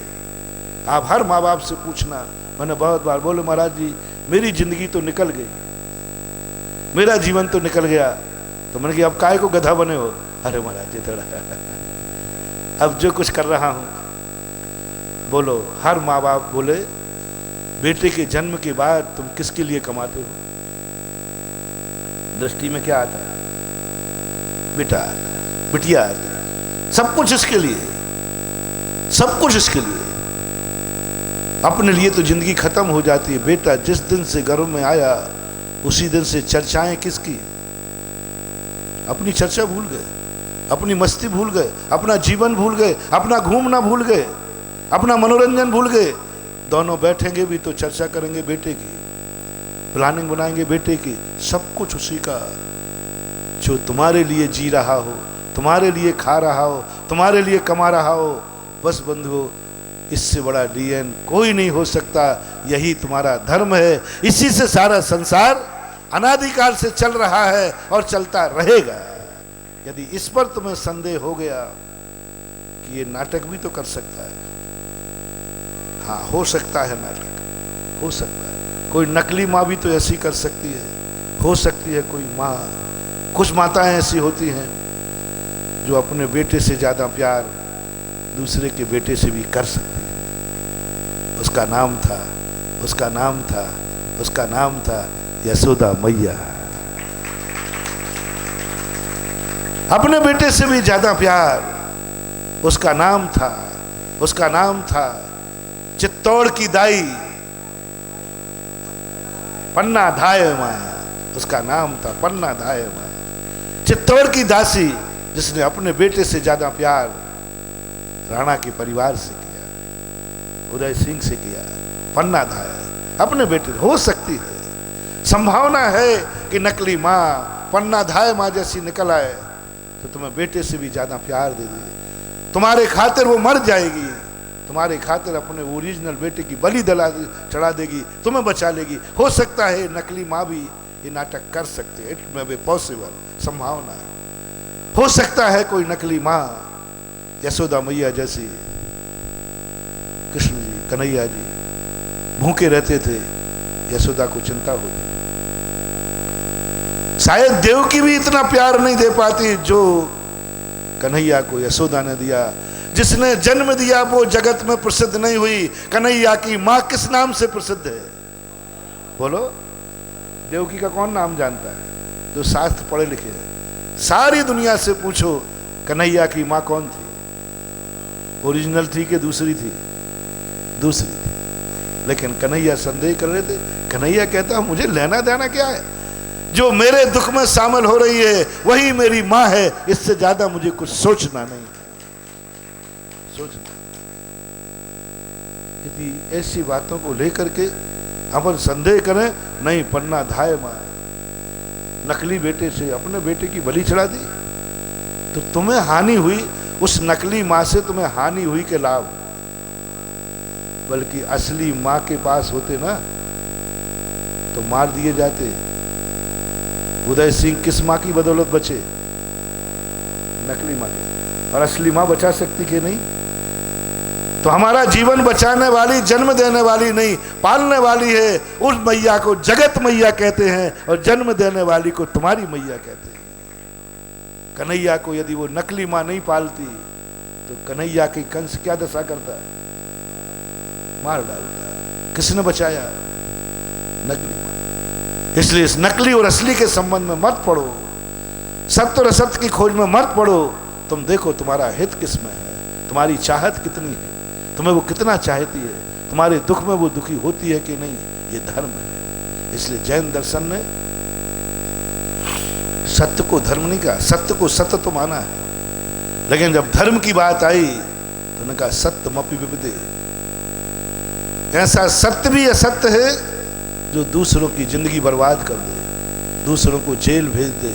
आप हर माँ बाप से पूछना। मैंने बहुत बार बोले महाराज जी मेरी जिंदगी तो निकल गई, मेरा जीवन तो निकल गया। तो मैंने कहा अब काय को गधा बने हो? अरे महाराज जी थोड़ा अब जो कुछ कर रहा हूं। बोलो, हर माँ बाप बोले बेटे के जन्म के बाद तुम किसके लिए कमाते हो? दृष्टि में क्या आता है? बेटा आता है, बिटिया आती है, सब कुछ इसके लिए, सब कुछ इसके लिए। अपने लिए तो जिंदगी खत्म हो जाती है। बेटा जिस दिन से घर में आया उसी दिन से चर्चाएं किसकी? अपनी चर्चा भूल गए, अपनी मस्ती भूल गए, अपना जीवन भूल गए, अपना घूमना भूल गए, अपना मनोरंजन भूल गए। दोनों बैठेंगे भी तो चर्चा करेंगे बेटे की, प्लानिंग बनाएंगे बेटे की। सब कुछ उसी का, जो तुम्हारे लिए जी रहा हो, तुम्हारे लिए खा रहा हो, तुम्हारे लिए कमा रहा हो। बस बंधुओं, इससे बड़ा डीएन कोई नहीं हो सकता। यही तुम्हारा धर्म है। इसी से सारा संसार अनादिकाल से चल रहा है और चलता रहेगा। यदि इस पर तुम्हें संदेह हो गया कि ये नाटक भी तो कर सकता है, हाँ हो सकता है, नाटक हो सकता है। कोई नकली माँ भी तो ऐसी कर सकती है, हो सकती है कोई माँ। कुछ माताएं ऐसी होती हैं जो अपने बेटे से ज्यादा प्यार दूसरे के बेटे से भी कर सकती है। उसका नाम था, उसका नाम था, उसका नाम था यशोदा मैया। अपने बेटे से भी ज्यादा प्यार, उसका नाम था, उसका नाम था चित्तौड़ की दाई पन्ना धाय माँ। उसका नाम था पन्ना धाय माँ, चित्तौड़ की दासी, जिसने अपने बेटे से ज्यादा प्यार राणा के परिवार से किया, उदय सिंह से किया। पन्ना धाय अपने बेटे। हो सकती है, संभावना है कि नकली माँ पन्ना धाय माँ जैसी निकल आए तो तुम्हें बेटे से भी ज्यादा प्यार दे दे। तुम्हारे खातिर वो मर जाएगी, तुम्हारे खातिर अपने ओरिजिनल बेटे की बलि चढ़ा देगी, तुम्हें बचा लेगी। हो सकता है नकली माँ भी ये नाटक कर सकते हैं। इट मे बी पॉसिबल, संभावना है। हो सकता है कोई नकली माँ यशोदा मैया जैसी, कृष्ण जी, कन्हैया जी भूखे रहते थे, यशोदा को चिंता होती। शायद देवकी भी इतना प्यार नहीं दे पाती जो कन्हैया को यशोदा ने दिया। जिसने जन्म दिया वो जगत में प्रसिद्ध नहीं हुई। कन्हैया की माँ किस नाम से प्रसिद्ध है? बोलो, देवकी का कौन नाम जानता है? जो शास्त्र पढ़े लिखे हैं। सारी दुनिया से पूछो कन्हैया की माँ कौन थी? ओरिजिनल थी कि दूसरी थी? दूसरी थी। लेकिन कन्हैया संदेह कर रहे थे। कन्हैया कहता मुझे लेना देना क्या है? जो मेरे दुख में शामिल हो रही है वही मेरी माँ है, इससे ज्यादा मुझे कुछ सोचना नहीं। सोचना। यदि ऐसी बातों को लेकर के अपन संदेह करें, नहीं पन्ना धाय माँ नकली बेटे से अपने बेटे की बलि चढ़ा दी, तो तुम्हें हानि हुई। उस नकली माँ से तुम्हें हानि हुई के लाभ? बल्कि असली माँ के पास होते ना तो मार दिए जाते। उदय सिंह किस माँ की बदौलत बचे? नकली माँ की। और असली माँ बचा सकती कि नहीं? तो हमारा जीवन बचाने वाली, जन्म देने वाली नहीं, पालने वाली है। उस मैया को जगत मैया कहते हैं और जन्म देने वाली को तुम्हारी मैया कहते हैं। कन्हैया को यदि वो नकली माँ नहीं पालती तो कन्हैया की कंस क्या दशा करता है? मार डालता है। किसने बचाया? नकली माँ। इसलिए इस नकली और असली के संबंध में मत पड़ो। सत्य और असत्य की खोज में मत पड़ो। तुम देखो तुम्हारा हित किसमें है, तुम्हारी चाहत कितनी है, तुम्हें वो कितना चाहती है, तुम्हारे दुख में वो दुखी होती है कि नहीं। ये धर्म है। इसलिए जैन दर्शन ने सत्य को धर्म नहीं कहा, सत्य को सत्य तो माना है। लेकिन जब धर्म की बात आई तो उन्होंने कहा सत्यमपि विविधे। ऐसा सत्य भी असत्य है जो दूसरों की जिंदगी बर्बाद कर दे, दूसरों को जेल भेज दे,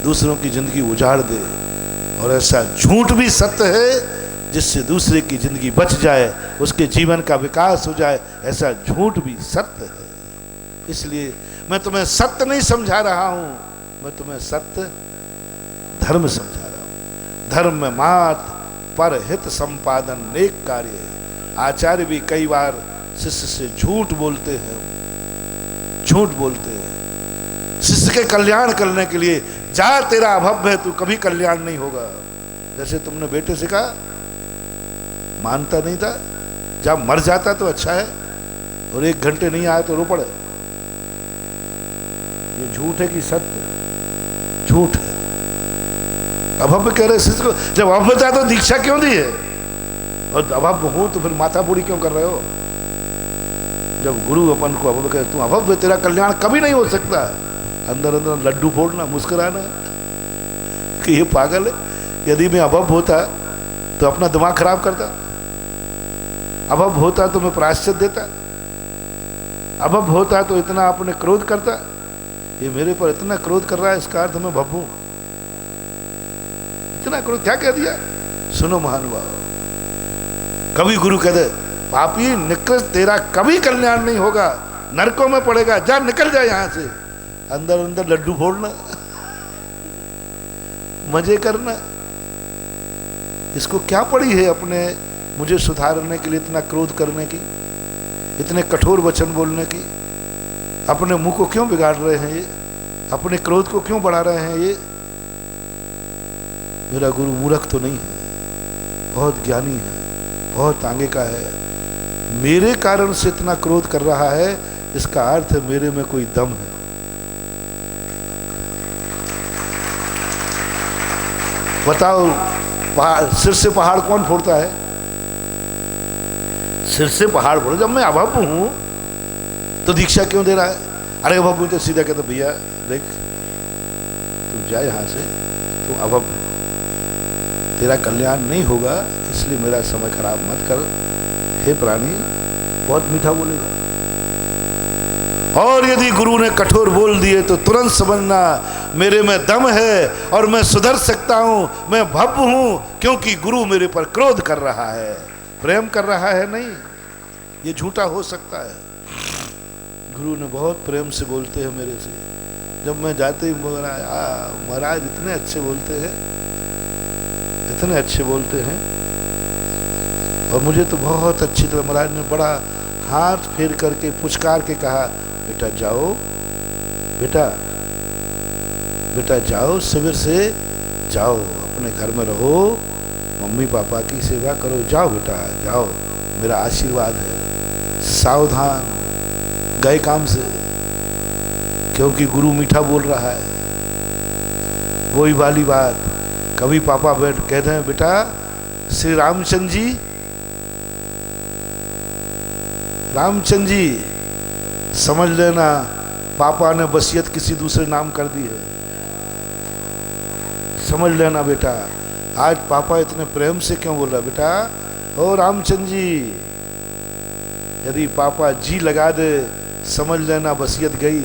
दूसरों की जिंदगी उजाड़ दे। और ऐसा झूठ भी सत्य है जिससे दूसरे की जिंदगी बच जाए, उसके जीवन का विकास हो जाए। ऐसा झूठ भी सत्य है। इसलिए मैं तुम्हें सत्य नहीं समझा रहा हूं, मैं तुम्हें सत्य धर्म समझा रहा हूं। धर्म में मात पर हित संपादन नेक कार्य है। आचार्य भी कई बार शिष्य से झूठ बोलते हैं, झूठ बोलते हैं शिष्य के कल्याण करने के लिए। जा तेरा अभव्य है, तू कभी कल्याण नहीं होगा। जैसे तुमने बेटे से कहा, मानता नहीं था, जब मर जाता तो अच्छा है, और 1 घंटे नहीं आया तो रो पड़े। ये झूठ है कि सत्य? झूठ है। अभव्य कह रहे शिष्य को, जब अभव्यता तो दीक्षा क्यों दी है? और अभव्य हो तो फिर माथा बूढ़ी क्यों कर रहे हो? जब गुरु अपन को अभव्य कहे, तू अभव्य, तेरा कल्याण कभी नहीं हो सकता, अंदर अंदर लड्डू फोड़ना, मुस्कुराना कि ये पागल है। यदि मैं अभव्य होता तो अपना दिमाग खराब करता, अभव्य होता तो मैं प्रायश्चित देता, अभव्य होता तो इतना अपने क्रोध करता। ये मेरे पर इतना क्रोध कर रहा है, इसका अर्थ मैं भव्य हूं। इतना क्रोध क्या कह दिया? सुनो महानुभाव, कभी गुरु कह दे पापी निकृष्ट, तेरा कभी कल्याण नहीं होगा, नरकों में पड़ेगा, जा निकल जा यहां से, अंदर अंदर लड्डू फोड़ना, मजे करना। इसको क्या पड़ी है अपने मुझे सुधारने के लिए इतना क्रोध करने की, इतने कठोर वचन बोलने की? अपने मुंह को क्यों बिगाड़ रहे हैं ये? अपने क्रोध को क्यों बढ़ा रहे हैं ये? मेरा गुरु मूर्ख तो नहीं है, बहुत ज्ञानी है, बहुत आगे का है। मेरे कारण से इतना क्रोध कर रहा है, इसका अर्थ है मेरे में कोई दम है। बताओ, सिर से पहाड़ कौन फोड़ता है? सिर से पहाड़ फोड़ो। जब मैं अभव्य हूं तो दीक्षा क्यों दे रहा है? अरे अभव्य तो सीधा कहता, भैया देख तू जा यहां से, तू अभव्य है, तेरा कल्याण नहीं होगा, इसलिए मेरा समय खराब मत कर। हे प्राणी, बहुत मीठा बोलेगा। और यदि गुरु ने कठोर बोल दिए तो तुरंत समझना मेरे में दम है और मैं सुधर सकता हूं, मैं भव्य हूं, क्योंकि गुरु मेरे पर क्रोध कर रहा है, प्रेम कर रहा है नहीं। ये झूठा हो सकता है। गुरु ने बहुत प्रेम से बोलते हैं मेरे से। जब मैं जाते ही महाराज इतने अच्छे बोलते हैं, इतने अच्छे बोलते हैं। और मुझे तो बहुत अच्छी तरह महाराज ने बड़ा हाथ फेर करके पुचकार के कहा, बेटा जाओ, बेटा बेटा जाओ, शिविर से जाओ, अपने घर में रहो, मम्मी पापा की सेवा करो, जाओ बेटा जाओ, मेरा आशीर्वाद है। सावधान, गए काम से, क्योंकि गुरु मीठा बोल रहा है। वही वाली बात, कभी पापा बैठ कहते हैं, बेटा श्री रामचंद्र जी, रामचंद्र जी समझ लेना पापा ने वसीयत किसी दूसरे नाम कर दी है, समझ लेना बेटा। आज पापा इतने प्रेम से क्यों बोल रहा? बेटा ओ रामचंद्र जी, यदि पापा जी लगा दे, समझ लेना वसीयत गई,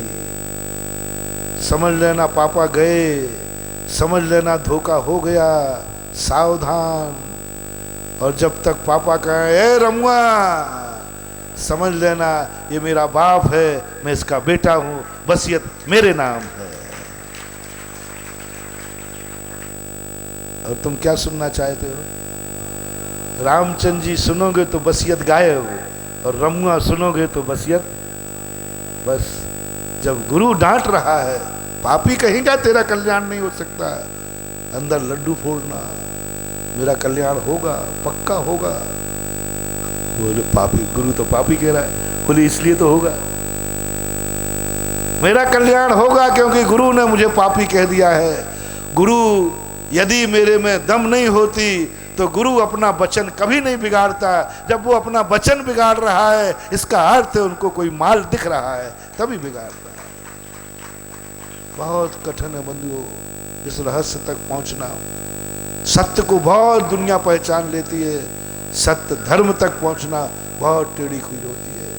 समझ लेना पापा गए, समझ लेना धोखा हो गया, सावधान। और जब तक पापा कहे ए रमुआ, समझ लेना ये मेरा बाप है, मैं इसका बेटा हूं, वसीयत मेरे नाम है। और तुम क्या सुनना चाहते हो? रामचंद्र जी सुनोगे तो वसीयत गायब, और रमुआ सुनोगे तो वसीयत बस। जब गुरु डांट रहा है, पापी कहेगा तेरा कल्याण नहीं हो सकता, अंदर लड्डू फोड़ना, मेरा कल्याण होगा, पक्का होगा। बोले पापी, गुरु तो पापी कह रहा है, बोले इसलिए तो होगा, मेरा कल्याण होगा क्योंकि गुरु ने मुझे पापी कह दिया है। गुरु यदि मेरे में दम नहीं होती तो गुरु अपना वचन कभी नहीं बिगाड़ता। जब वो अपना वचन बिगाड़ रहा है, इसका अर्थ है उनको कोई माल दिख रहा है, तभी बिगाड़ता है। बहुत कठिन है बंधुओं इस रहस्य तक पहुंचना। सत्य को बहुत दुनिया पहचान लेती है, सत्य धर्म तक पहुंचना बहुत टेढ़ी खुई होती है,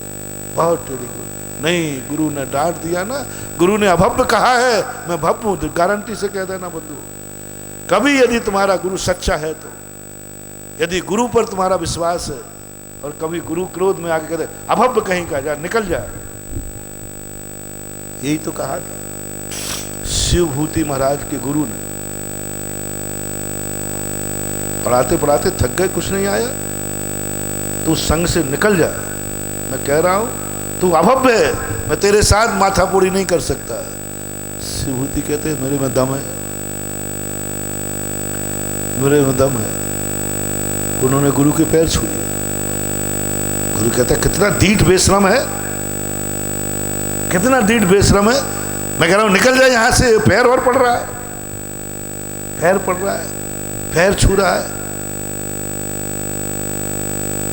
बहुत टेढ़ी खुई। नहीं, गुरु ने डांट दिया ना, गुरु ने अभव्य कहा है, मैं भव्य हूं, गारंटी से कह देना बंधु। कभी यदि तुम्हारा गुरु सच्चा है तो, यदि गुरु पर तुम्हारा विश्वास है, और कभी गुरु क्रोध में आके कहते अभव्य कहीं का, जा निकल जा, यही तो कहा था शिवभूति महाराज के गुरु ने। पढ़ाते पढ़ाते थक गए, कुछ नहीं आया, तू संग से निकल जा, मैं कह रहा हूं तू अभव्य है, मैं तेरे साथ माथापोड़ी नहीं कर सकता। शिवभूति कहते मेरे में दम है, मेरे में दम है। उन्होंने गुरु के पैर छू लिए। गुरु कहता कितना दीठ बेशरम है, कितना दीठ बेशरम है, मैं कह रहा हूं निकल जाए यहां से, पैर और पड़ रहा है। पैर पड़ रहा है, पैर छू रहा है।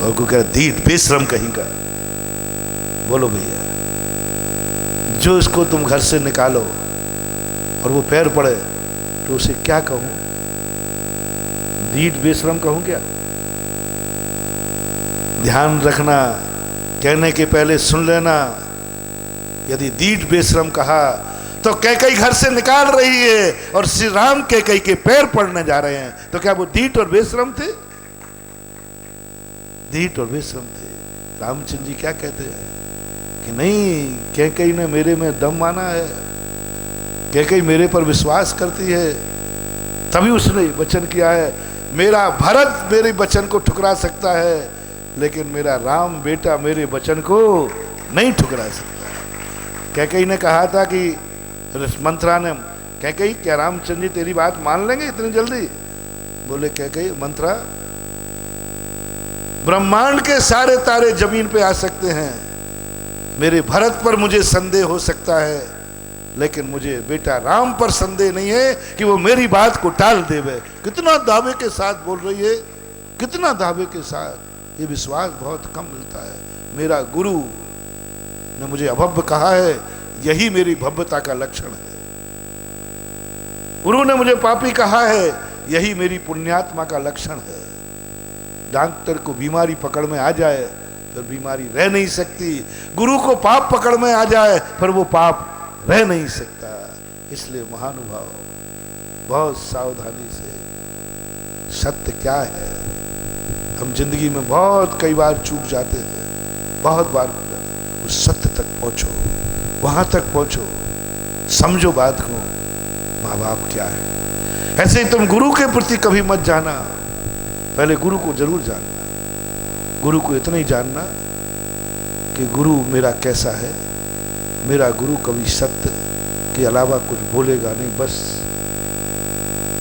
और को कह रहा दीठ बेशरम कहीं का। बोलो भैया, जो इसको तुम घर से निकालो और वो पैर पड़े तो उसे क्या कहूं? दीठ बेशरम कहूं क्या? ध्यान रखना, कहने के पहले सुन लेना। यदि दीठ बेशरम कहा तो कैकई घर से निकाल रही है और श्री राम कैकई के पैर पड़ने जा रहे हैं, तो क्या वो दीठ और बेशरम थे? दीठ और बेशरम थे। रामचंद्र जी क्या कहते हैं कि नहीं, कैकई ने मेरे में दम माना है, कैकई मेरे पर विश्वास करती है, तभी उसने वचन किया है। मेरा भरत मेरे वचन को ठुकरा सकता है, लेकिन मेरा राम बेटा मेरे वचन को नहीं ठुकरा सकता। कैकई ने कहा था कि मंत्रा ने, कैकई क्या रामचंद्र जी तेरी बात मान लेंगे इतनी जल्दी? बोले कैकई, मंत्रा, ब्रह्मांड के सारे तारे जमीन पे आ सकते हैं, मेरे भरत पर मुझे संदेह हो सकता है, लेकिन मुझे बेटा राम पर संदेह नहीं है कि वो मेरी बात को टाल देवे। कितना दावे के साथ बोल रही है, कितना दावे के साथ। ये विश्वास बहुत कम मिलता है। मेरा गुरु ने मुझे अभव्य कहा है, यही मेरी भव्यता का लक्षण है। गुरु ने मुझे पापी कहा है, यही मेरी पुण्यात्मा का लक्षण है। डॉक्टर को बीमारी पकड़ में आ जाए तो बीमारी रह नहीं सकती, गुरु को पाप पकड़ में आ जाए पर वो पाप रह नहीं सकता। इसलिए महानुभाव, बहुत सावधानी से, सत्य क्या है, हम जिंदगी में बहुत कई बार चूक जाते हैं, बहुत बार उस सत्य तक पहुंचो, वहां तक पहुंचो, समझो बात को, माँ बाप क्या है। ऐसे ही तुम गुरु के प्रति कभी मत जाना, पहले गुरु को जरूर जानना। गुरु को इतना ही जानना कि गुरु मेरा कैसा है। मेरा गुरु कभी सत्य के अलावा कुछ बोलेगा नहीं। बस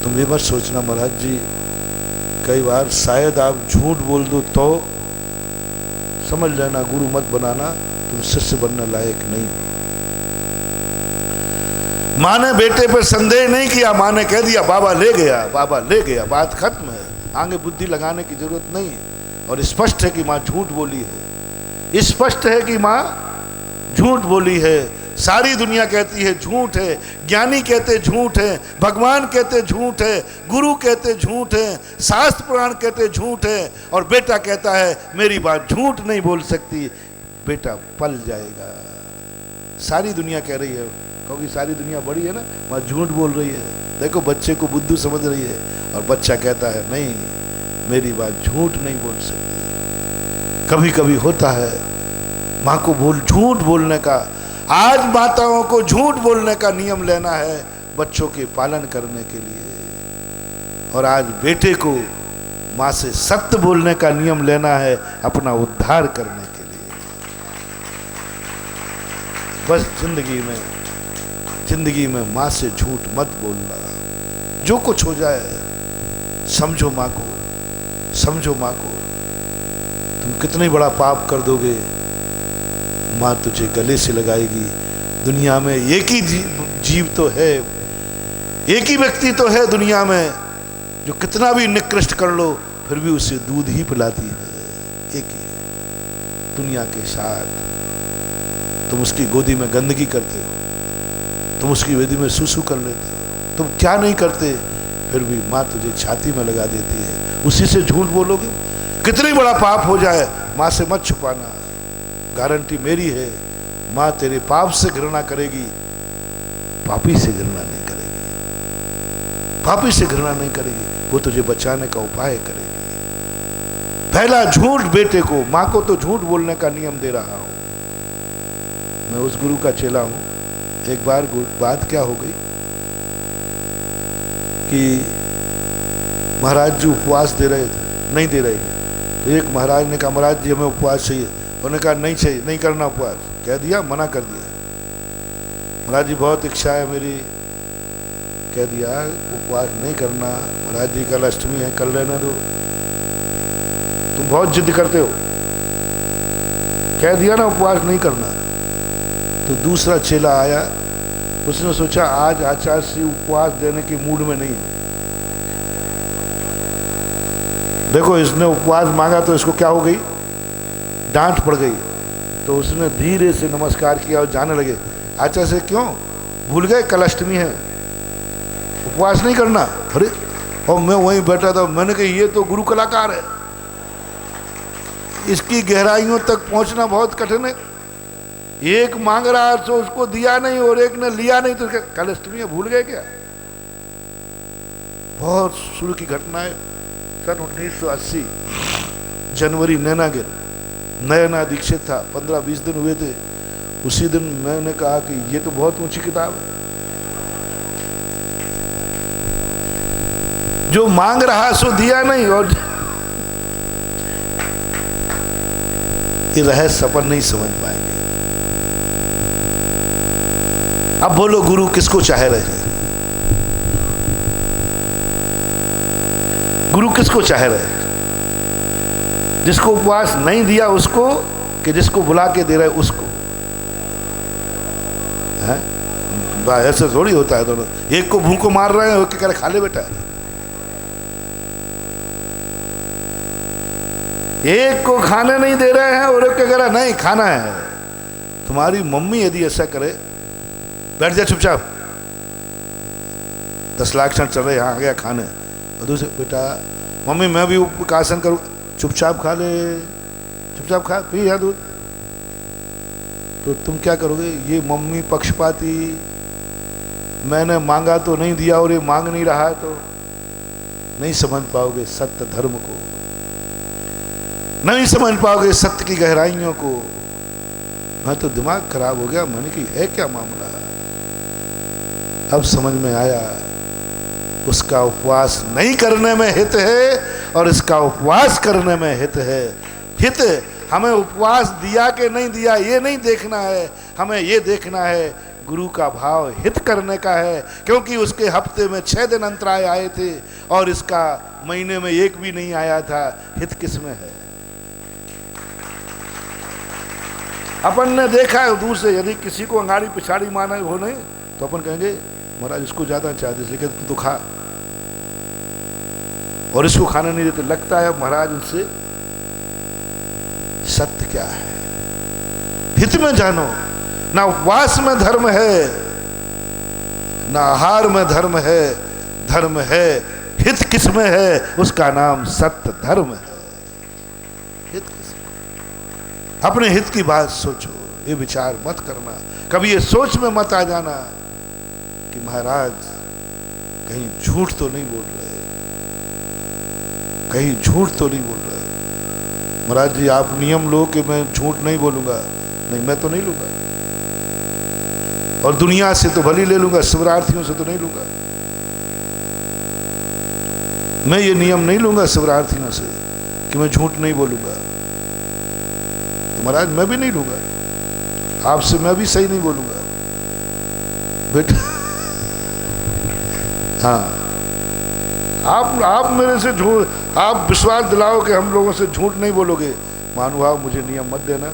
तुम ये मत सोचना महाराज जी, कई बार शायद आप झूठ बोल दो तो समझ लेना, गुरु मत बनाना, तुम शिष्य बनने लायक नहीं हो। माँ ने बेटे पर संदेह नहीं किया, माँ ने कह दिया बाबा ले गया, बाबा ले गया, बात खत्म है, आगे बुद्धि लगाने की जरूरत नहीं है। और स्पष्ट है कि माँ झूठ बोली है, स्पष्ट है कि माँ झूठ बोली है। सारी दुनिया कहती है झूठ है, ज्ञानी कहते झूठ है, भगवान कहते झूठ है, गुरु कहते झूठ है, शास्त्र पुराण कहते झूठ है, और बेटा कहता है मेरी बात झूठ नहीं बोल सकती, बेटा पल जाएगा। सारी दुनिया कह रही है, क्योंकि सारी दुनिया बड़ी है ना, माँ झूठ बोल रही है। देखो बच्चे को बुद्धू समझ रही है, और बच्चा कहता है नहीं, मेरी बात झूठ नहीं बोल सकती। कभी कभी होता है माँ को झूठ बोलने का, आज माताओं को झूठ बोलने का नियम लेना है बच्चों के पालन करने के लिए, और आज बेटे को माँ से सत्य बोलने का नियम लेना है अपना उद्धार करने के लिए। बस जिंदगी में माँ से झूठ मत बोलना। जो कुछ हो जाए समझो माँ को, समझो माँ को। तुम कितने बड़ा पाप कर दोगे, माँ तुझे गले से लगाएगी। दुनिया में एक ही जीव तो है, एक ही व्यक्ति तो है दुनिया में जो कितना भी निकृष्ट कर लो फिर भी उसे दूध ही पिलाती है, एक ही है। दुनिया के साथ तुम उसकी गोदी में गंदगी करते हो, तुम उसकी गोदी में सूसू कर लेते हो, तुम क्या नहीं करते, फिर भी माँ तुझे छाती में लगा देती है। उसी से झूठ बोलोगे, कितनी बड़ा पाप हो जाए माँ से मत छुपाना। गारंटी मेरी है, माँ तेरे पाप से घृणा करेगी, पापी से घृणा नहीं करेगी, पापी से घृणा नहीं करेगी, वो तुझे बचाने का उपाय करेगी। पहला झूठ बेटे को, माँ को तो झूठ बोलने का नियम दे रहा हूं। मैं उस गुरु का चेला हूं। एक बार बात क्या हो गई कि महाराज जी उपवास दे रहे थे, नहीं दे रहे थे, तो एक महाराज ने कहा महाराज जी हमें उपवास चाहिए, उन्होंने कहा नहीं चाहिए, नहीं करना उपवास, कह दिया, मना कर दिया। महाराज जी बहुत इच्छा है मेरी, कह दिया उपवास नहीं करना, महाराज जी कल अष्टमी है, कल रहने दो, तुम बहुत जिद करते हो, कह दिया ना उपवास नहीं करना। तो दूसरा चेला आया, उसने सोचा आज आचार्य श्री उपवास देने के मूड में नहीं है, देखो इसने उपवास मांगा तो इसको क्या हो गई, डांट पड़ गई, तो उसने धीरे से नमस्कार किया और जाने लगे। अच्छा से क्यों भूल गए, कल अष्टमी है, उपवास नहीं करना। अरे और मैं वहीं बैठा था, मैंने कहा ये तो गुरु कलाकार है, इसकी गहराइयों तक पहुंचना बहुत कठिन है। एक मांग रहा तो उसको दिया नहीं और एक ने लिया नहीं, तो कल अष्टमी है भूल गए क्या। बहुत शुरू की घटना है। सन 1980 जनवरी, नैनागिर, नयना दीक्षित था, 15-20 दिन हुए थे। उसी दिन मैंने कहा कि ये तो बहुत ऊंची किताब है, जो मांग रहा सो दिया नहीं, और ये रहस्य अपन नहीं समझ पाएंगे। अब बोलो गुरु किसको चाह रहे हैं, गुरु किसको चाह रहे हैं, जिसको उपवास नहीं दिया उसको, कि जिसको बुला के दे रहे उसको? है ऐसे थोड़ी होता है दोनों, एक को भूख को मार रहे हैं, एक कह रहे खा ले बेटा, एक को खाने नहीं दे रहे हैं और एक कह रहा नहीं खाना है। तुम्हारी मम्मी यदि ऐसा करे, बैठ जा चुपचाप, 10 लाख क्षण चल रहे, यहाँ आ गया खाने, और दूसरे बेटा मम्मी मैं भी उपवासन करूँ, चुपचाप खा ले, चुपचाप खा, पी या दूध। तो तुम क्या करोगे, ये मम्मी पक्षपाती, मैंने मांगा तो नहीं दिया और ये मांग नहीं रहा, तो नहीं समझ पाओगे सत्य धर्म को, नहीं समझ पाओगे सत्य की गहराइयों को। मैं तो दिमाग खराब हो गया, मैंने कि है क्या मामला। अब समझ में आया, उसका उपवास नहीं करने में हित है और इसका उपवास करने में हित है। हित हमें उपवास दिया कि नहीं दिया ये नहीं देखना है, हमें ये देखना है गुरु का भाव हित करने का है, क्योंकि उसके हफ्ते में 6 दिन अंतराय आए थे और इसका महीने में 1 भी नहीं आया था। हित किसमें है? अपन ने देखा है दूर से, यदि किसी को अंगाड़ी पिछाड़ी माना हो नहीं तो अपन कहेंगे महाराज इसको ज्यादा चाहते, इसलिए कहते तू खा, और इसको खाना नहीं देते। लगता है महाराज उनसे सत्य क्या है, हित में जानो। ना उपवास में धर्म है, ना आहार में धर्म है, धर्म है हित किसमें है, उसका नाम सत्य धर्म है। हित किसमें? अपने हित की बात सोचो, ये विचार मत करना, कभी ये सोच में मत आ जाना कि महाराज कहीं झूठ तो नहीं बोल रहे, कहीं झूठ तो नहीं बोल रहे। महाराज जी आप नियम लो कि मैं झूठ नहीं बोलूंगा, नहीं मैं तो नहीं लूंगा, और दुनिया से तो भली ले लूंगा, शिवरार्थियों से तो नहीं लूंगा। मैं ये नियम नहीं लूंगा शिवरार्थियों से कि मैं झूठ नहीं बोलूंगा, तो महाराज मैं भी नहीं लूंगा आपसे, मैं भी सही नहीं बोलूंगा बेटा। हाँ आप मेरे से झूठ, आप विश्वास दिलाओ कि हम लोगों से झूठ नहीं बोलोगे। महानुभाव मुझे नियम मत देना,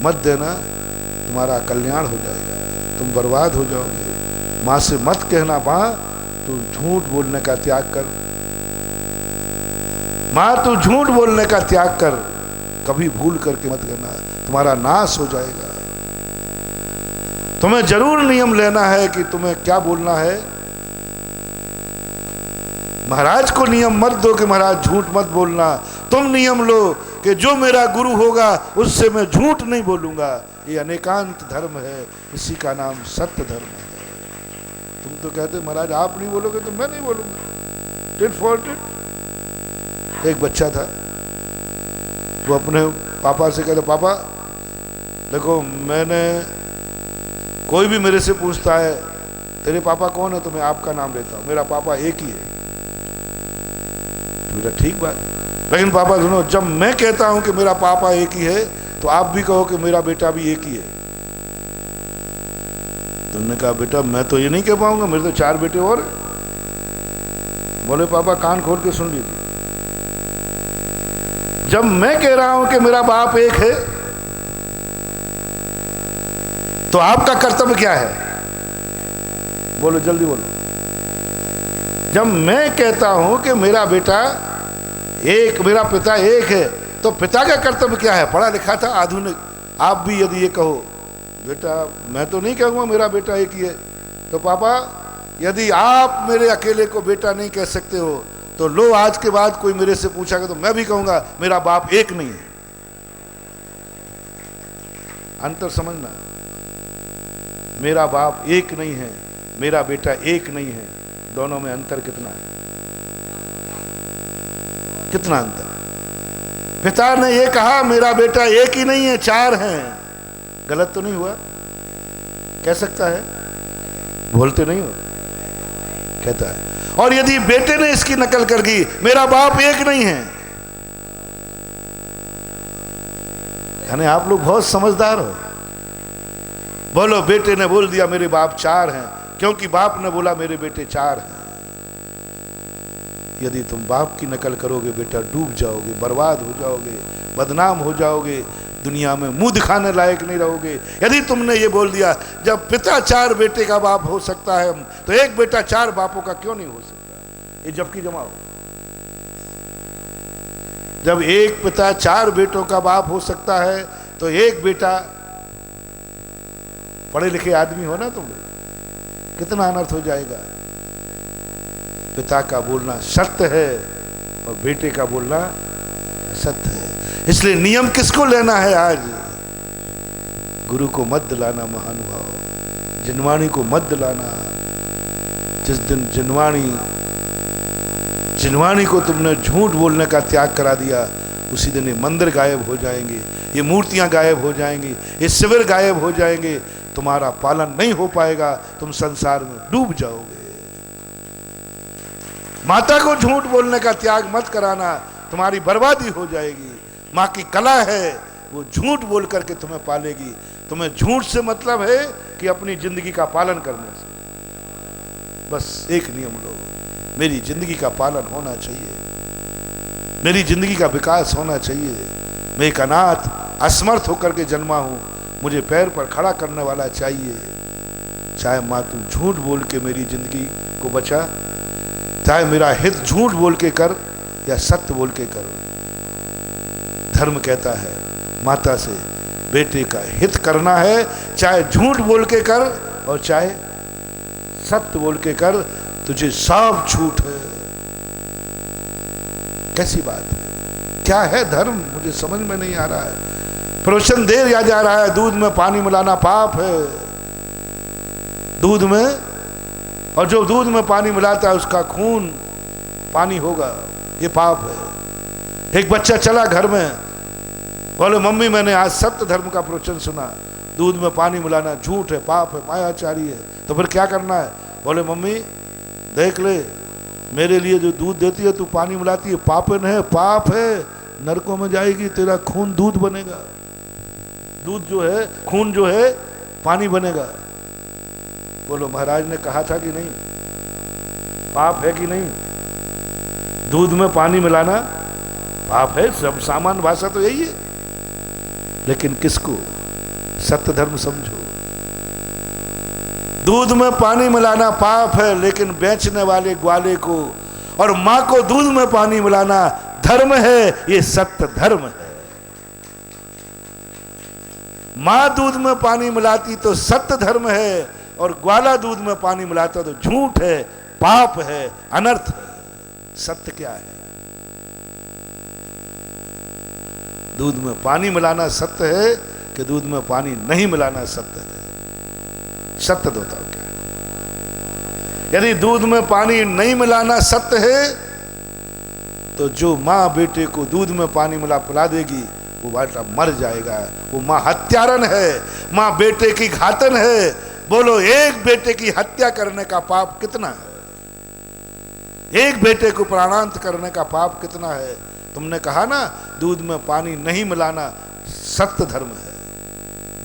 मत देना, तुम्हारा कल्याण हो जाएगा, तुम बर्बाद हो जाओगे। माँ से मत कहना माँ तू झूठ बोलने का त्याग कर, माँ तू झूठ बोलने का त्याग कर, कभी भूल करके मत कहना, तुम्हारा नाश हो जाएगा। तुम्हें जरूर नियम लेना है कि तुम्हें क्या बोलना है। महाराज को नियम मत दो कि महाराज झूठ मत बोलना, तुम नियम लो कि जो मेरा गुरु होगा उससे मैं झूठ नहीं बोलूंगा। ये अनेकांत धर्म है, इसी का नाम सत्य धर्म है। तुम तो कहते महाराज आप नहीं बोलोगे तो मैं नहीं बोलूंगा, टिट फॉर टिट। एक बच्चा था, वो अपने पापा से कहता पापा देखो मैंने, कोई भी मेरे से पूछता है तेरे पापा कौन है तो मैं आपका नाम लेता हूँ, मेरा पापा एक ही है। बेटा ठीक बात, लेकिन पापा सुनो जब मैं कहता हूं कि मेरा पापा एक ही है तो आप भी कहो कि मेरा बेटा भी एक ही है। तुमने कहा बेटा मैं तो ये नहीं कह पाऊंगा, मेरे तो 4 बेटे और। बोले पापा कान खोल के सुन लीजिए, जब मैं कह रहा हूं कि मेरा बाप एक है तो आपका कर्तव्य क्या है? बोलो जल्दी बोलो। जब मैं कहता हूं कि मेरा बेटा एक मेरा पिता एक है, तो पिता का कर्तव्य क्या है? पढ़ा लिखा था आधुनिक। आप भी यदि ये कहो बेटा, मैं तो नहीं कहूँगा मेरा बेटा एक ही है, तो पापा यदि आप मेरे अकेले को बेटा नहीं कह सकते हो तो लो, आज के बाद कोई मेरे से पूछागा तो मैं भी कहूँगा मेरा बाप एक नहीं है। अंतर समझना, मेरा बाप एक नहीं है, मेरा बेटा एक नहीं है, दोनों में अंतर कितना है? कितना अंतर? पिता ने ये कहा मेरा बेटा एक ही नहीं है, चार हैं। गलत तो नहीं हुआ? कह सकता है? बोलते नहीं हो? कहता है। और यदि बेटे ने इसकी नकल कर दी मेरा बाप एक नहीं है, यानी आप लोग बहुत समझदार हो। बोलो बेटे ने बोल दिया मेरे बाप चार हैं, क्योंकि बाप ने बोला मेरे बेटे चार हैं। यदि तुम बाप की नकल करोगे बेटा, डूब जाओगे, बर्बाद हो जाओगे, बदनाम हो जाओगे, दुनिया में मुंह दिखाने लायक नहीं रहोगे। यदि तुमने ये बोल दिया जब पिता चार बेटे का बाप हो सकता है तो एक बेटा चार बापों का क्यों नहीं हो सकता? ये जबकि जमाओ। जब एक पिता चार बेटों का बाप हो सकता है तो एक बेटा, पढ़े लिखे आदमी हो ना तुम लोग, कितना अनर्थ हो जाएगा। पिता का बोलना सत्य है और बेटे का बोलना सत्य है। इसलिए नियम किसको लेना है आज? गुरु को मत दिलाना महानुभाव, जिनवाणी को मत दिलाना। जिस दिन जिनवाणी को तुमने झूठ बोलने का त्याग करा दिया, उसी दिन ये मंदिर गायब हो जाएंगे, ये मूर्तियां गायब हो जाएंगी, ये शिविर गायब हो जाएंगे, तुम्हारा पालन नहीं हो पाएगा, तुम संसार में डूब जाओगे। माता को झूठ बोलने का त्याग मत कराना, तुम्हारी बर्बादी हो जाएगी। माँ की कला है, वो झूठ बोल करके तुम्हें पालेगी। तुम्हें झूठ से मतलब है कि अपनी जिंदगी का पालन करने से। बस एक नियम लो, मेरी जिंदगी का पालन होना चाहिए, मेरी जिंदगी का विकास होना चाहिए। मैं एक अनाथ असमर्थ होकर के जन्मा हूं, मुझे पैर पर खड़ा करने वाला चाहिए। चाहे माँ तू झूठ बोल के मेरी जिंदगी को बचा, चाहे मेरा हित झूठ बोल के कर या सत्य बोल के कर। धर्म कहता है माता से बेटे का हित करना है, चाहे झूठ बोल के कर और चाहे सत्य बोल के कर, तुझे साफ छूट है। कैसी बात है? क्या है धर्म? मुझे समझ में नहीं आ रहा है। प्रवचन दे जा रहा है दूध में पानी मिलाना पाप है, दूध में, और जो दूध में पानी मिलाता है उसका खून पानी होगा, ये पाप है। एक बच्चा चला घर में, बोले मम्मी मैंने आज सत्य धर्म का प्रवचन सुना, दूध में पानी मिलाना झूठ है, पाप है, मायाचारी है, तो फिर क्या करना है? बोले मम्मी देख ले, मेरे लिए जो दूध देती है तू पानी मिलाती है, पापन है, पाप है, नरकों में जाएगी, तेरा खून दूध बनेगा, दूध जो है, खून जो है पानी बनेगा। बोलो महाराज ने कहा था कि नहीं? पाप है कि नहीं? दूध में पानी मिलाना पाप है, सब सामान्य भाषा तो यही है। लेकिन किसको? सत्य धर्म समझो। दूध में पानी मिलाना पाप है, लेकिन बेचने वाले ग्वाले को और मां को दूध में पानी मिलाना धर्म है, ये सत्य धर्म है। मां दूध में पानी मिलाती तो सत्य धर्म है, और ग्वाला दूध में पानी मिलाता तो झूठ है, पाप है, अनर्थ है। सत्य क्या है? दूध में पानी मिलाना सत्य है कि दूध में पानी नहीं मिलाना सत्य है? सत्य बताओ क्या है? यदि दूध में पानी नहीं मिलाना सत्य है तो जो माँ बेटे को दूध में पानी मिला पिला देगी वो बेटा मर जाएगा। वो माँ हत्यारन है, माँ बेटे की घातन है। बोलो एक बेटे की हत्या करने का पाप कितना है? एक बेटे को प्राणांत करने का पाप कितना है? तुमने कहा ना दूध में पानी नहीं मिलाना सत्य धर्म है,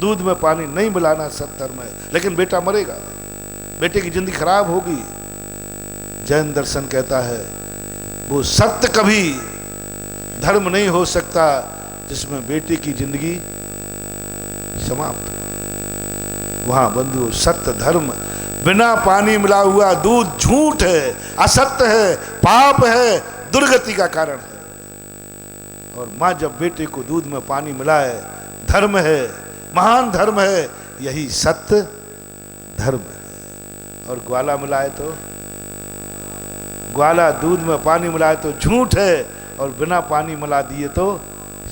दूध में पानी नहीं मिलाना सत्य धर्म है, लेकिन बेटा मरेगा, बेटे की जिंदगी खराब होगी। जैन दर्शन कहता है वो सत्य कभी धर्म नहीं हो सकता जिसमें बेटे की जिंदगी समाप्त हो। वहां बंधु सत्य धर्म, बिना पानी मिला हुआ दूध झूठ है, असत्य है, पाप है, दुर्गति का कारण है। और माँ जब बेटे को दूध में पानी मिलाए, धर्म है, महान धर्म है, यही सत्य धर्म है। और ग्वाला मिलाए तो, ग्वाला दूध में पानी मिलाए तो झूठ है, और बिना पानी मिला दिए तो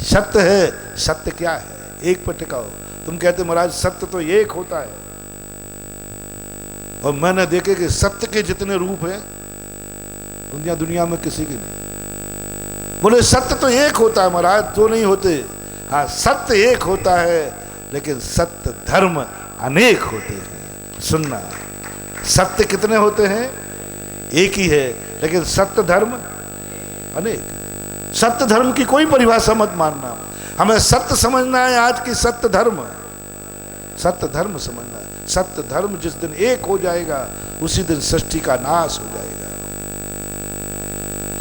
सत्य है। सत्य क्या है? एक पर टिकाओ। तुम कहते महाराज सत्य तो एक होता है, और मैंने देखे कि सत्य के जितने रूप हैं दुनिया में किसी के नहीं। बोले सत्य तो एक होता है महाराज, दो नहीं होते। हाँ, सत्य एक होता है, लेकिन सत्य धर्म अनेक होते हैं। सुनना, सत्य कितने होते हैं? एक ही है, लेकिन सत्य धर्म अनेक। सत्य धर्म की कोई परिभाषा मत मानना, हमें सत्य समझना है। आज की सत्य धर्म, सत्य धर्म समझना है। सत्य धर्म जिस दिन एक हो जाएगा, उसी दिन सृष्टि का नाश हो जाएगा।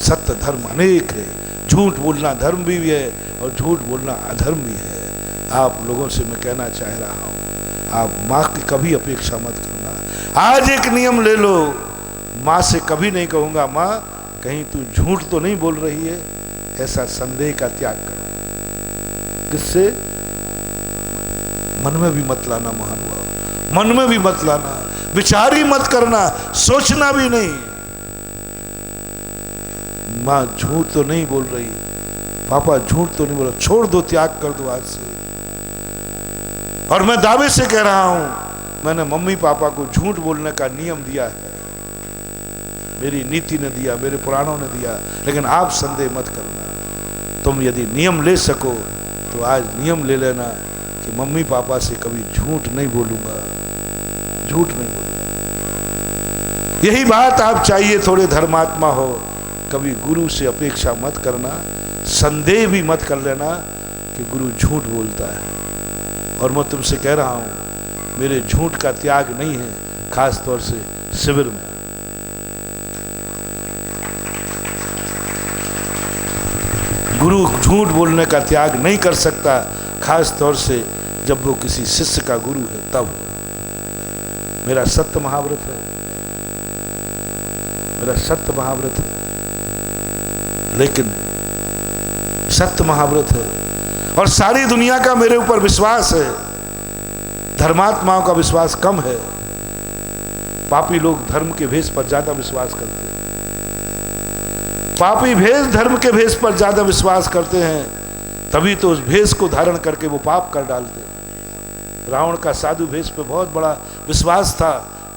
सत्य धर्म अनेक है। झूठ बोलना धर्म भी है, और झूठ बोलना अधर्म भी है। आप लोगों से मैं कहना चाह रहा हूं, आप माँ की कभी अपेक्षा मत करना। आज एक नियम ले लो, माँ से कभी नहीं कहूंगा माँ कहीं तू झूठ तो नहीं बोल रही है, ऐसा संदेह का त्याग करो। किससे? मन में भी मत लाना महानुभाव, मन में भी मत लाना, विचार ही मत करना, सोचना भी नहीं। माँ झूठ तो नहीं बोल रही, पापा झूठ तो नहीं बोला, छोड़ दो, त्याग कर दो आज से। और मैं दावे से कह रहा हूं, मैंने मम्मी पापा को झूठ बोलने का नियम दिया है, मेरी नीति ने दिया, मेरे पुराणों ने दिया, लेकिन आप संदेह मत करना। तुम यदि नियम ले सको तो आज नियम ले लेना कि मम्मी पापा से कभी झूठ नहीं बोलूंगा, झूठ नहीं बोलूंगा। यही बात आप चाहिए, थोड़े धर्मात्मा हो, कभी गुरु से अपेक्षा मत करना, संदेह भी मत कर लेना कि गुरु झूठ बोलता है। और मैं तुमसे कह रहा हूं, मेरे झूठ का त्याग नहीं है, खास तौर से शिविर में। गुरु झूठ बोलने का त्याग नहीं कर सकता, खास तौर से जब वो किसी शिष्य का गुरु है तब। मेरा सत्य महाव्रत है, मेरा सत्य महाव्रत है, लेकिन सत्य महाव्रत है और सारी दुनिया का मेरे ऊपर विश्वास है। धर्मात्माओं का विश्वास कम है। पापी लोग धर्म के भेष पर ज्यादा विश्वास करते हैं। पापी भेष धर्म के भेष पर ज्यादा विश्वास करते हैं, तभी तो उस भेष को धारण करके वो पाप कर डालते हैं। रावण का साधु भेष पे बहुत बड़ा विश्वास था,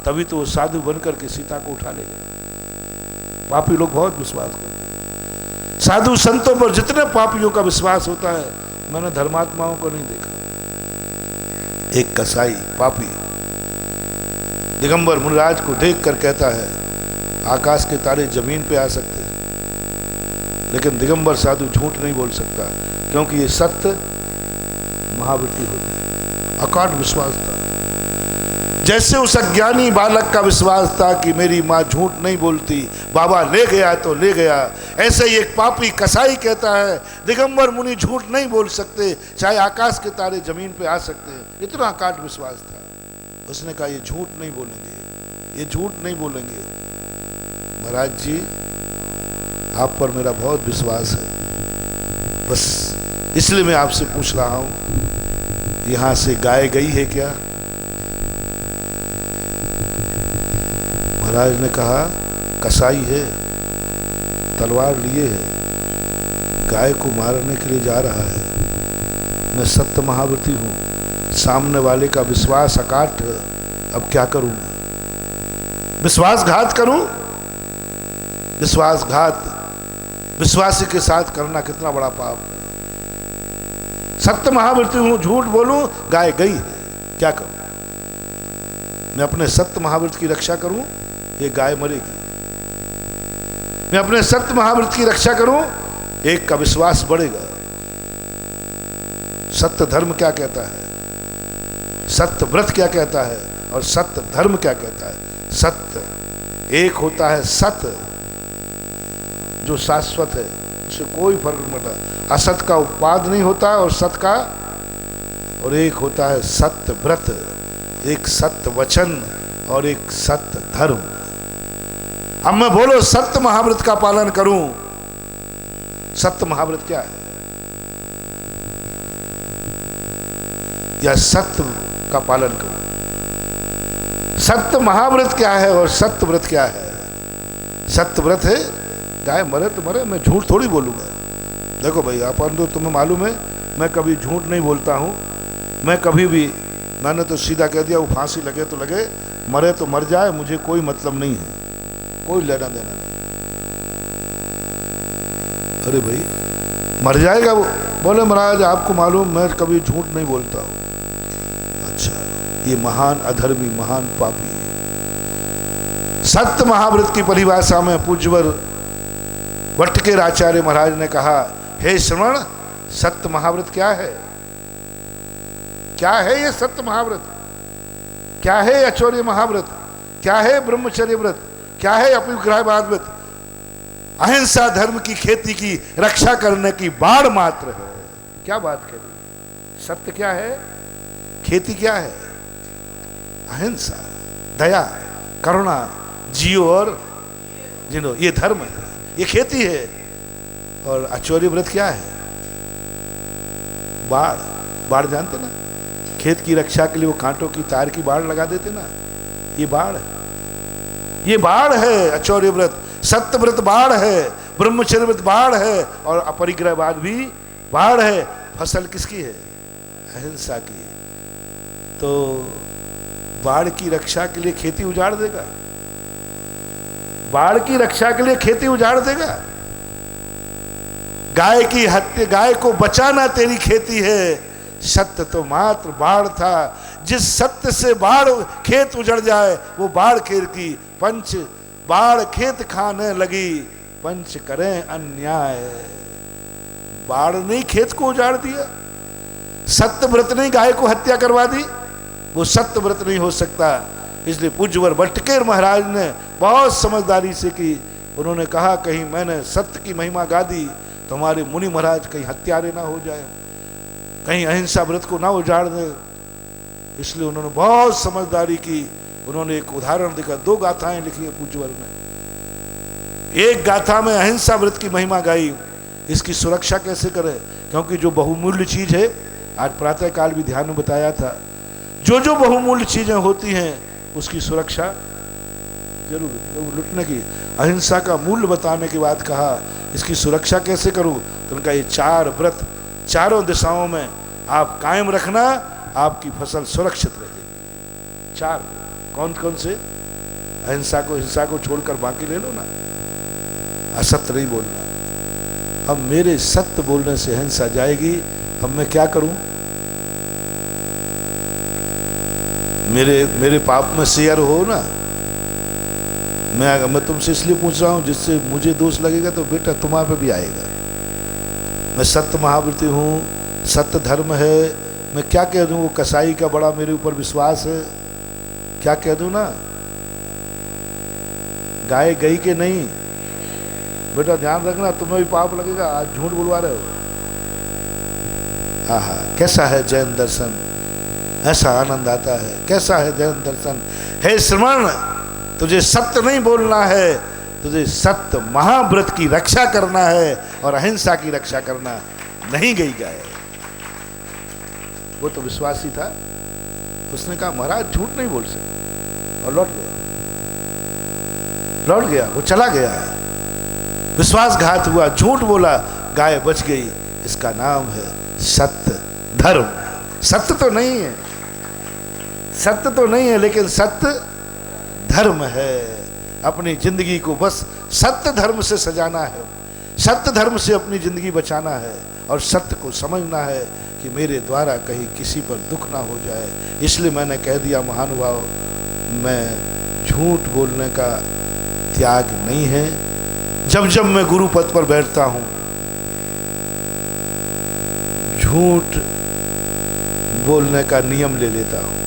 तभी तो वो साधु बनकर के सीता को उठा ले गए। पापी लोग बहुत विश्वास करते हैं। साधु संतों पर जितने पापियों का विश्वास होता है, मैंने धर्मात्माओं को नहीं देखा। एक कसाई पापी दिगंबर मुनिराज को देखकर कहता है, आकाश के तारे जमीन पे आ सकते हैं, लेकिन दिगंबर साधु झूठ नहीं बोल सकता, क्योंकि ये सत्य महावृत्ति होती है। अकाट विश्वास था। जैसे उस अज्ञानी बालक का विश्वास था कि मेरी माँ झूठ नहीं बोलती, बाबा ले गया तो ले गया, ऐसे ही एक पापी कसाई कहता है दिगंबर मुनि झूठ नहीं बोल सकते, चाहे आकाश के तारे जमीन पे आ सकते हैं। इतना अकाट विश्वास था। उसने कहा ये झूठ नहीं बोलेंगे, ये झूठ नहीं बोलेंगे। महाराज जी, आप पर मेरा बहुत विश्वास है, बस इसलिए मैं आपसे पूछ रहा हूं, यहां से गाय गई है क्या? महाराज ने कहा कसाई है, तलवार लिए है, गाय को मारने के लिए जा रहा है। मैं सत्य महाव्रती हूं, सामने वाले का विश्वास अकाट है, अब क्या करूं? विश्वासघात करूं? विश्वासघात विश्वासी के साथ करना कितना बड़ा पाप है। सत्य महाव्रती हूं, झूठ बोलूं, गाय गई है, क्या करूं? मैं अपने सत्य महाव्रत की रक्षा करूं, ये गाय मरेगी। मैं अपने सत्य महाव्रत की रक्षा करूं, एक का विश्वास बढ़ेगा। सत्य धर्म क्या कहता है, सत्य व्रत क्या कहता है, और सत्य धर्म क्या कहता है? सत्य एक होता है, सत्य जो शाश्वत है, उसे कोई फर्क नहीं पड़ता। असत का उत्पाद नहीं होता और सत्य का, और एक होता है सत्य व्रत, एक सत्य वचन और एक सत्य धर्म। अब मैं बोलो सत्य महाव्रत का पालन करूं। सत्य महाव्रत क्या है? या सत्य का पालन करूं। सत्य महाव्रत क्या है और सत्य व्रत क्या है? सत्य व्रत है गाय मरे तो मरे, मैं झूठ थोड़ी बोलूँगा। देखो भाई, अपन तो तुम्हें मालूम है मैं कभी झूठ नहीं बोलता हूँ। मैं कभी भी, मैंने तो सीधा कह दिया, वो फांसी लगे तो लगे, मरे तो मर जाए, मुझे कोई मतलब नहीं है, कोई लेना देना नहीं। अरे भाई मर जाएगा वो, बोले महाराज आपको मालूम मैं कभी झूठ नहीं बोलता हूँ। अच्छा, ये महान अधर्मी, महान पापी है। सत्य महाव्रत की परिभाषा में पूज्यवर वटकेर आचार्य महाराज ने कहा, हे श्रवण, सत्य महाव्रत क्या है? क्या है ये सत्य महाव्रत? क्या है अचौर्य महाव्रत? क्या है ब्रह्मचर्य व्रत? क्या है अपविग्रहवाद व्रत? अहिंसा धर्म की खेती की रक्षा करने की बाढ़ मात्र है। क्या बात करी? सत्य क्या है? खेती क्या है? अहिंसा, दया, करुणा, जियो और जिनो, ये धर्म है, ये खेती है। और अचौर्य व्रत क्या है? बाढ़। बाढ़ जानते ना, खेत की रक्षा के लिए वो कांटों की तार की बाढ़ लगा देते ना, ये बाढ़ है, ये बाढ़ है अचौर्य व्रत। सत्य व्रत बाढ़ है, ब्रह्मचर्य व्रत बाढ़ है, और अपरिग्रहवाद भी बाढ़ है। फसल किसकी है? अहिंसा की। तो बाढ़ की रक्षा के लिए खेती उजाड़ देगा, बाढ़ की रक्षा के लिए खेती उजाड़ देगा। गाय की हत्या, गाय को बचाना तेरी खेती है। सत्य तो मात्र बाढ़ था। जिस सत्य से बाढ़ खेत उजड़ जाए वो बाढ़ खेर की पंच, बाढ़ खेत खाने लगी, पंच करें अन्याय। बाढ़ ने खेत को उजाड़ दिया, सत्य व्रत ने गाय को हत्या करवा दी, वो सत्य व्रत नहीं हो सकता। इसलिए पूज्यवर वटकेर महाराज ने बहुत समझदारी से की। उन्होंने कहा, कहीं मैंने सत्य की महिमा गा दी तो हमारे मुनि महाराज कहीं हत्यारे ना हो जाए, कहीं अहिंसा व्रत को ना उजाड़ दे। इसलिए उन्होंने बहुत समझदारी की। उन्होंने एक उदाहरण देखा, 2 गाथाएं लिखी है पूज्यवर ने। एक गाथा में अहिंसा व्रत की महिमा गाई, इसकी सुरक्षा कैसे करें, क्योंकि जो बहुमूल्य चीज है, आज प्रातः काल भी ध्यान में बताया था, जो जो बहुमूल्य चीजें होती हैं उसकी सुरक्षा जरूर, लुटने की। अहिंसा का मूल्य बताने के बाद कहा, इसकी सुरक्षा कैसे करूं? तो उनका ये 4 व्रत चारों दिशाओं में आप कायम रखना, आपकी फसल सुरक्षित रहेगी। 4 कौन कौन से? अहिंसा को, हिंसा को छोड़कर बाकी ले लो ना। असत्य नहीं बोलना। अब मेरे सत्य बोलने से हिंसा जाएगी, अब मैं क्या करूं? मेरे पाप में शेयर हो ना। मैं तुमसे इसलिए पूछ रहा हूं, जिससे मुझे दोष लगेगा तो बेटा तुम्हारे पे भी आएगा। मैं सत्य महाव्रती हूं, सत्य धर्म है। मैं क्या कह दूं? वो कसाई का बड़ा मेरे ऊपर विश्वास है, क्या कह दूं ना? गाय गई के नहीं, बेटा ध्यान रखना, तुम्हें भी पाप लगेगा। आज झूठ बुलवा रहे हो। आहा, कैसा है जैन दर्शन, ऐसा आनंद आता है। कैसा है जैन दर्शन? हे श्रवण, तुझे सत्य नहीं बोलना है, तुझे सत्य महाव्रत की रक्षा करना है और अहिंसा की रक्षा करना। नहीं गई गाय। वो तो विश्वासी था, उसने कहा महाराज झूठ नहीं बोल सकते, और लौट गया, वो चला गया। विश्वासघात हुआ, झूठ बोला, गाय बच गई। इसका नाम है सत्य धर्म। सत्य तो नहीं है, सत्य तो नहीं है, लेकिन सत्य धर्म है। अपनी जिंदगी को बस सत्य धर्म से सजाना है, सत्य धर्म से अपनी जिंदगी बचाना है, और सत्य को समझना है कि मेरे द्वारा कहीं किसी पर दुख ना हो जाए। इसलिए मैंने कह दिया महानुभाव, मैं झूठ बोलने का त्याग नहीं है। जब जब मैं गुरु पद पर बैठता हूं, झूठ बोलने का नियम ले लेता हूं।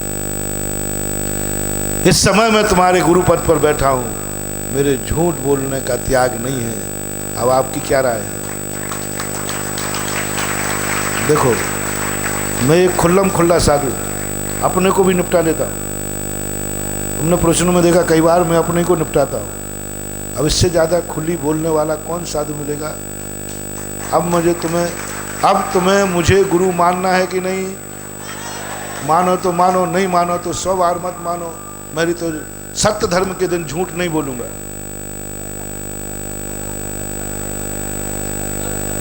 इस समय मैं तुम्हारे गुरु पद पर बैठा हूं, मेरे झूठ बोलने का त्याग नहीं है। अब आपकी क्या राय है? देखो, मैं एक खुल्लम खुल्ला साधु, अपने को भी निपटा लेता हूं। तुमने प्रश्नों में देखा कई बार मैं अपने को निपटाता हूं। अब इससे ज्यादा खुली बोलने वाला कौन साधु मिलेगा? अब तुम्हें मुझे गुरु मानना है कि नहीं? मानो तो मानो, नहीं मानो तो 100 बार मत मानो, मेरी तो सत्य धर्म के दिन झूठ नहीं बोलूंगा।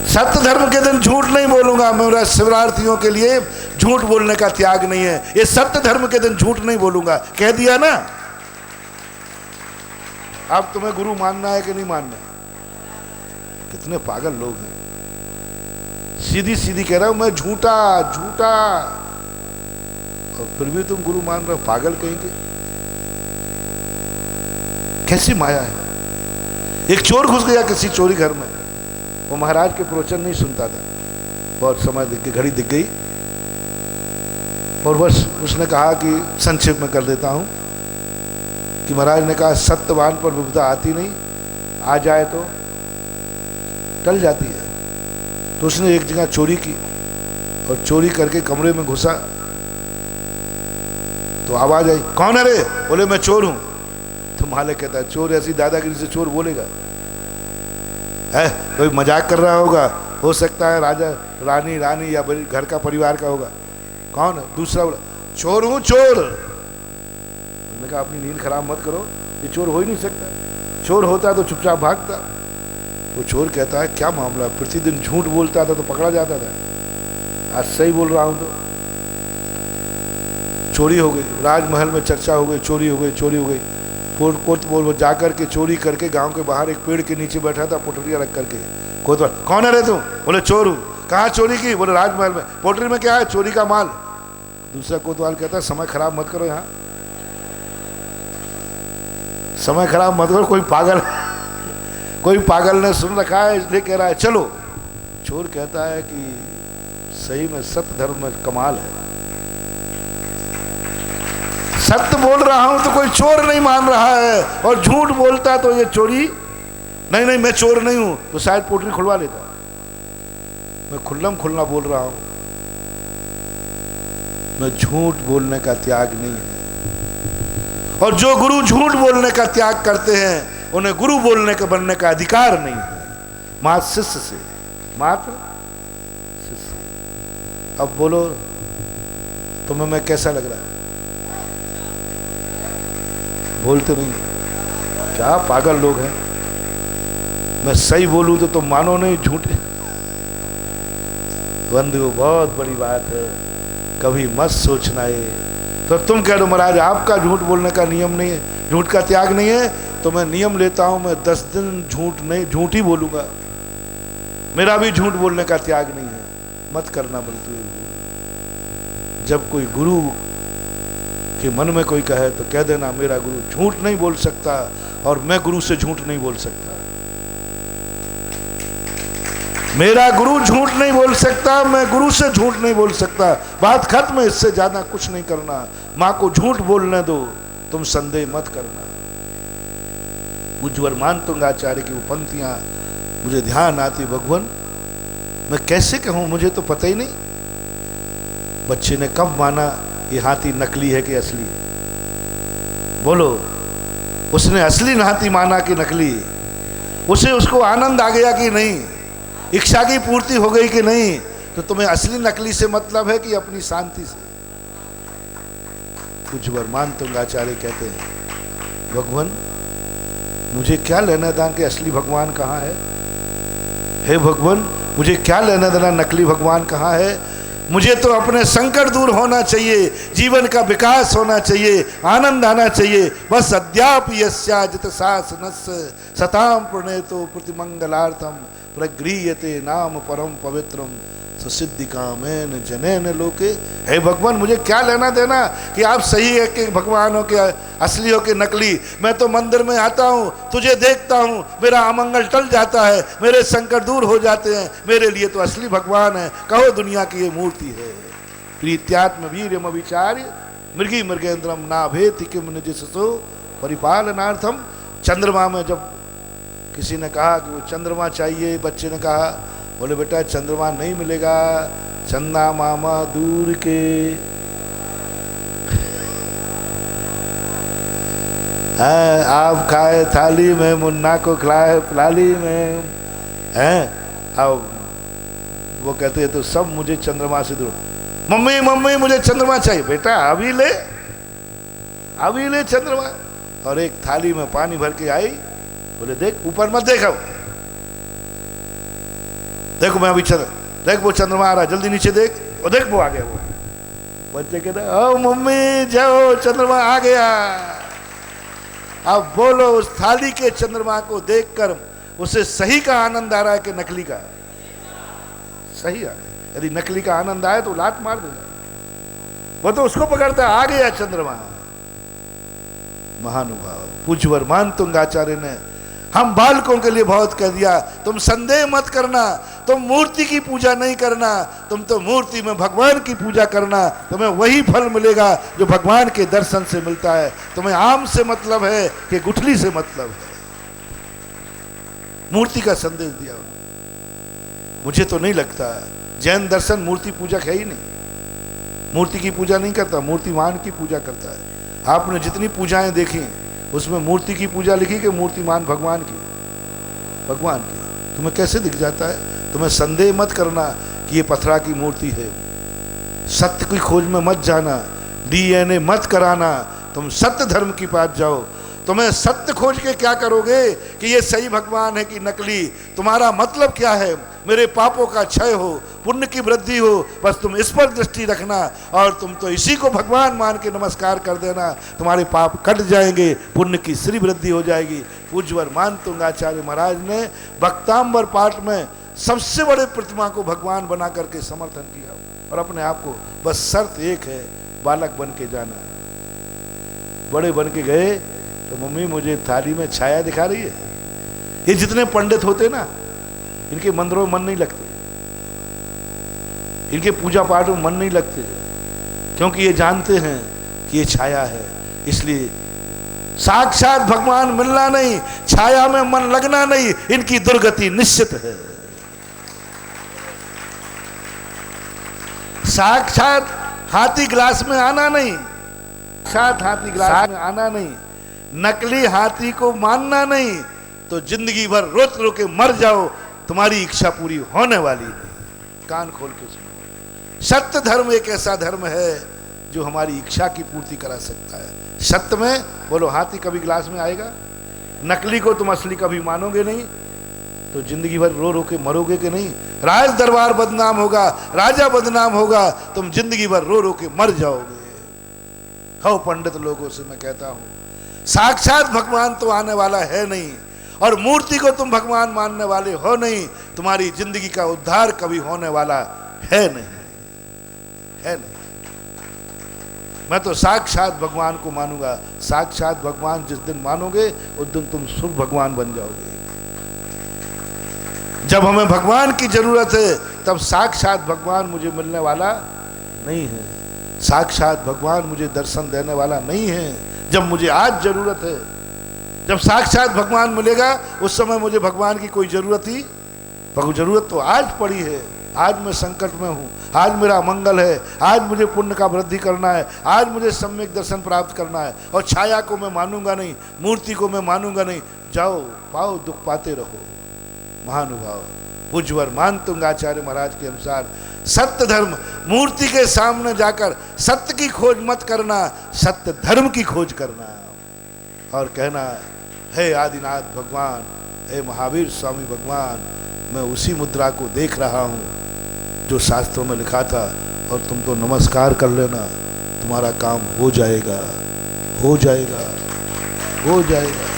सत्य धर्म के दिन झूठ नहीं बोलूंगा। मेरा शिवरार्थियों के लिए झूठ बोलने का त्याग नहीं है। ये सत्य धर्म के दिन झूठ नहीं बोलूंगा, कह दिया ना। अब तुम्हें गुरु मानना है कि नहीं मानना? कितने पागल लोग हैं। सीधी सीधी कह रहा हूं मैं झूठा झूठा, और फिर भी तुम गुरु मान रहे हो। पागल कहेंगे। कैसी माया है। एक चोर घुस गया किसी चोरी घर में, वो महाराज के प्रवचन नहीं सुनता था। बहुत समय दिख गई, घड़ी दिख गई, और बस उसने कहा कि संक्षेप में कर देता हूं कि महाराज ने कहा सत्यवान पर विपदा आती नहीं, आ जाए तो टल जाती है। तो उसने एक जगह चोरी की, और चोरी करके कमरे में घुसा तो आवाज आई, कौन है रे? बोले मैं चोर हूं। तो मालिक कहता है चोर ऐसी दादागिरी से चोर बोलेगा? है कोई मजाक कर रहा होगा, हो सकता है राजा रानी रानी या बड़ी घर का परिवार का होगा। कौन है? दूसरा बोला चोर हूं चोर। उन्होंने कहा अपनी नींद खराब मत करो, ये चोर हो ही नहीं सकता। चोर होता तो चुपचाप भागता। तो चोर कहता है क्या मामला, प्रतिदिन झूठ बोलता था तो पकड़ा जाता था, आज सही बोल रहा हूं तो चोरी हो गई। राजमहल में चर्चा हो गई, चोरी हो गई, चोरी हो गई। कोतवाल जाकर के चोरी करके गांव के बाहर एक पेड़ के नीचे बैठा था पोटरिया रख करके। कोतवाल कौन है रे तुम? बोले चोर हूं। कहाँ चोरी की? बोले राजमहल में। पोटरी में क्या है? चोरी का माल। दूसरा कोतवाल कहता है समय खराब मत करो, यहाँ समय खराब मत करो, कोई पागल ने सुन रखा है इसलिए कह रहा है चलो। चोर कहता है कि सही में सत्य धर्म में कमाल है, सत्य बोल रहा हूं तो कोई चोर नहीं मान रहा है, और झूठ बोलता तो ये चोरी नहीं। नहीं मैं चोर नहीं हूं, तो शायद पोटरी खुलवा लेता। मैं खुल्लम खुल्ला बोल रहा हूं, मैं झूठ बोलने का त्याग नहीं है। और जो गुरु झूठ बोलने का त्याग करते हैं उन्हें गुरु बोलने के बनने का अधिकार नहीं है। मात्र शिष्य से, मात्र शिष्य। अब बोलो तुम्हें मैं कैसा लग रहा है? बोलते नहीं, क्या पागल लोग हैं। मैं सही बोलूं तो तुम मानो नहीं, झूठे। बंधु बहुत बड़ी बात है, कभी मत सोचना है। तो तुम कह दो महाराज आपका झूठ बोलने का नियम नहीं है, झूठ का त्याग नहीं है, तो मैं नियम लेता हूं मैं 10 दिन झूठ ही बोलूंगा। मेरा भी झूठ बोलने का त्याग नहीं है। मत करना बंधु। जब कोई गुरु के मन में कोई कहे तो कह देना मेरा गुरु झूठ नहीं बोल सकता, और मैं गुरु से झूठ नहीं बोल सकता। मेरा गुरु झूठ नहीं बोल सकता, मैं गुरु से झूठ नहीं बोल सकता। बात खत्म है, इससे ज्यादा कुछ नहीं करना। मां को झूठ बोलने दो, तुम संदेह मत करना। उज्ज्वल मानतुंगाचार्य की वो पंक्तियां मुझे ध्यान आती। भगवान मैं कैसे कहूं, मुझे तो पता ही नहीं। बच्चे ने कब माना ये हाथी नकली है कि असली है? बोलो, उसने असली हाथी माना कि नकली? उसको आनंद आ गया कि नहीं? इच्छा की पूर्ति हो गई कि नहीं? तो तुम्हें असली नकली से मतलब है कि अपनी शांति से? कुछ मानतुंगाचार्य कहते हैं भगवान मुझे क्या लेना देना कि असली भगवान कहाँ है? हे भगवान मुझे क्या लेना देना नकली भगवान कहाँ है? मुझे तो अपने संकट दूर होना चाहिए, जीवन का विकास होना चाहिए, आनंद आना चाहिए। बस अद्याप यस्याजित शासनस्य सताम प्रणेतो प्रतिमंगलार्थम प्रगृह्यते नाम परम पवित्रम सिद्धि कामेन जनेन लोके। हे भगवान मुझे क्या लेना देना कि आप सही है कि भगवान हो के असली हो के नकली? मैं तो मंदिर में आता हूँ, तुझे देखता हूँ, मेरा अमंगल टल जाता है, मेरे संकट दूर हो जाते हैं। मेरे लिए तो असली भगवान है, कहो दुनिया की ये मूर्ति है। प्रीत्यात्म वीर्यम विचार्य मृगी मृगेंद्रम नाभेति किम निजसो परिपालनार्थम। चंद्रमा में जब किसी ने कहा कि वो चंद्रमा चाहिए, बच्चे ने कहा, बोले बेटा चंद्रमा नहीं मिलेगा, चंदा मामा दूर के। आप खाए थाली में, मुन्ना को खिलाए प्लाली में। हैं अब वो कहते हैं तो सब मुझे चंद्रमा से दूर। मम्मी मम्मी मुझे चंद्रमा चाहिए। बेटा अभी ले चंद्रमा। और एक थाली में पानी भर के आई, बोले देख ऊपर मत देखो, देखो मैं अभी देख वो चंद्रमा आ रहा है, जल्दी नीचे देख, और देख वो आ गया। वो बच्चे कहते ओ मम्मी जाओ चंद्रमा आ गया। अब बोलो उस थाली के चंद्रमा को देखकर उसे सही का आनंद आ रहा है कि नकली का? सही आ रहा। यदि नकली का आनंद आए तो लात मार देगा, वो तो उसको पकड़ता आ गया चंद्रमा। महानुभाव पूज्यवर मान तुंगाचार्य ने हम बालकों के लिए बहुत कह दिया, तुम संदेह मत करना, तुम मूर्ति की पूजा नहीं करना, तुम तो मूर्ति में भगवान की पूजा करना, तुम्हें वही फल मिलेगा जो भगवान के दर्शन से मिलता है। तुम्हें आम से मतलब है कि गुठली से मतलब है। मूर्ति का संदेश दिया। मुझे तो नहीं लगता जैन दर्शन मूर्ति पूजक है ही नहीं, मूर्ति की पूजा नहीं करता, मूर्तिमान की पूजा करता है। आपने जितनी पूजाएं देखी उसमें मूर्ति की पूजा लिखी कि मूर्तिमान भगवान की? भगवान की। तुम्हें कैसे दिख जाता है? तुम्हें संदेह मत करना कि ये पथरा की मूर्ति है। सत्य की खोज में मत जाना, डीएनए मत कराना, तुम सत्य धर्म की पास जाओ। तुम्हें सत्य खोज के क्या करोगे कि ये सही भगवान है कि नकली? तुम्हारा मतलब क्या है? मेरे पापों का क्षय हो, पुण्य की वृद्धि हो, बस तुम इस पर दृष्टि रखना और तुम तो इसी को भगवान मान के नमस्कार कर देना। तुम्हारे पाप कट जाएंगे, पुण्य की श्री वृद्धि हो जाएगी। पूज्यवर मान तुंगाचार्य महाराज ने भक्तांबर पाठ में सबसे बड़े प्रतिमा को भगवान बना करके समर्थन किया और अपने आप को बस शर्त एक है, बालक बन के जाना। बड़े बन के गए तो मम्मी मुझे थाली में छाया दिखा रही है। ये जितने पंडित होते ना, इनके मंदिरों में मन नहीं लगते, इनके पूजा पाठ में मन नहीं लगते, क्योंकि ये जानते हैं कि ये छाया है। इसलिए साक्षात भगवान मिलना नहीं, छाया में मन लगना नहीं, इनकी दुर्गति निश्चित है। साक्षात हाथी ग्लास में आना नहीं, साक्षात हाथी ग्लास में आना नहीं, नकली हाथी को मानना नहीं, तो जिंदगी भर रोत रो के मर जाओ, तुम्हारी इच्छा पूरी होने वाली नहीं। कान खोल के सुनो, सत्य धर्म एक ऐसा धर्म है जो हमारी इच्छा की पूर्ति करा सकता है। सत्य में बोलो हाथी कभी ग्लास में आएगा? नकली को तुम असली कभी मानोगे नहीं, तो जिंदगी भर रो रो के मरोगे कि नहीं? राज दरबार बदनाम होगा, राजा बदनाम होगा, तुम जिंदगी भर रो रो के मर जाओगे। हो पंडित लोगों से मैं कहता हूं, साक्षात भगवान तो आने वाला है नहीं, और मूर्ति को तुम भगवान मानने वाले हो नहीं, तुम्हारी जिंदगी का उद्धार कभी होने वाला है नहीं, है नहीं। मैं तो साक्षात भगवान को मानूंगा। साक्षात भगवान जिस दिन मानोगे उस दिन तुम शुभ भगवान बन जाओगे। जब हमें भगवान की जरूरत है तब साक्षात भगवान मुझे मिलने वाला नहीं है, साक्षात भगवान मुझे दर्शन देने वाला नहीं है। जब मुझे आज जरूरत है, जब साक्षात भगवान मिलेगा उस समय मुझे भगवान की कोई जरूरत ही, जरूरत तो आज पड़ी है। आज मैं संकट में हूँ, आज मेरा मंगल है, आज मुझे पुण्य का वृद्धि करना है, आज मुझे सम्यक दर्शन प्राप्त करना है, और छाया को मैं मानूंगा नहीं, मूर्ति को मैं मानूंगा नहीं। जाओ पाओ दुख पाते रहो। महानुभाव पूज्यवर मान तुंगाचार्य महाराज के अनुसार सत्य धर्म, मूर्ति के सामने जाकर सत्य की खोज मत करना, सत्य धर्म की खोज करना और कहना, हे आदिनाथ भगवान, हे महावीर स्वामी भगवान, मैं उसी मुद्रा को देख रहा हूँ जो शास्त्रों में लिखा था, और तुम तो नमस्कार कर लेना, तुम्हारा काम हो जाएगा, हो जाएगा, हो जाएगा।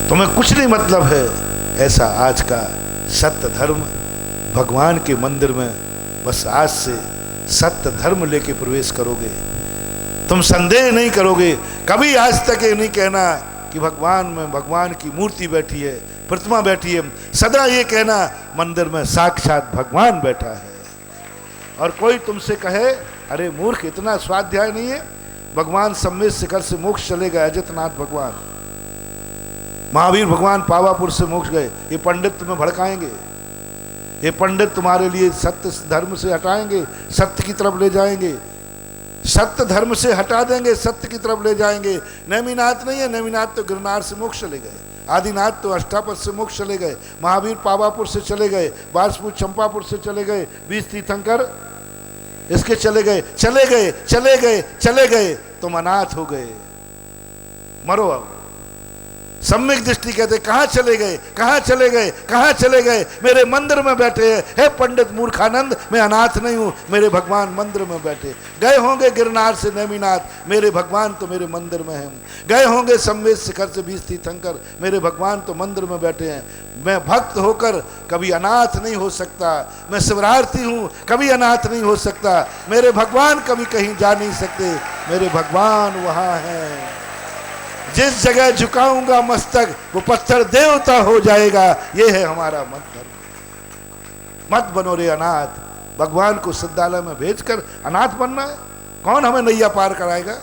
तुम्हें कुछ नहीं मतलब है ऐसा आज का सत्य धर्म। भगवान के मंदिर में बस आज से सत्य धर्म लेके प्रवेश करोगे, तुम संदेह नहीं करोगे। कभी आज तक ये नहीं कहना कि भगवान में भगवान की मूर्ति बैठी है, प्रतिमा बैठी है। सदा ये कहना मंदिर में साक्षात भगवान बैठा है। और कोई तुमसे कहे अरे मूर्ख इतना स्वाध्याय नहीं है, भगवान सम्मेद शिखर से मोक्ष चले गए, अजितनाथ भगवान, महावीर भगवान पावापुर से मोक्ष गए, ये पंडित तुम्हें भड़काएंगे, ये पंडित तुम्हारे लिए सत्य धर्म से हटाएंगे, सत्य की तरफ ले जाएंगे, सत्य धर्म से हटा देंगे, सत्य की तरफ ले जाएंगे। नेमिनाथ नहीं है, नेमिनाथ तो गिरनार से मोक्ष चले गए, आदिनाथ तो अष्टापद से मोक्ष चले गए, महावीर पावापुर से चले गए, बासपुर चंपापुर से चले गए, 20 तीर्थंकर इसके चले गए, चले गए, चले गए, चले गए, तुम अनाथ हो गए, मरो अब। सम्यक दृष्टि कहते कहां चले गए, कहां चले गए, कहां चले गए, मेरे मंदिर में बैठे हैं। हे पंडित मूर्खानंद, मैं अनाथ नहीं हूं, मेरे भगवान मंदिर में बैठे। गए होंगे गिरनार से नेमिनाथ, मेरे भगवान तो मेरे मंदिर में हैं। गए होंगे सम्मेद शिखर से 20 तीर्थंकर, मेरे भगवान तो मंदिर में बैठे हैं। मैं भक्त होकर कभी अनाथ नहीं हो सकता, मैं शिवरार्थी हूं, कभी अनाथ नहीं हो सकता। मेरे भगवान कभी कहीं जा नहीं सकते, मेरे भगवान वहां हैं। जिस जगह झुकाऊंगा मस्तक वो पत्थर देवता हो जाएगा। ये है हमारा मत धर्म। मत बनो रे अनाथ। भगवान को सिद्धालय में भेजकर अनाथ बनना है? कौन हमें नैया पार कराएगा?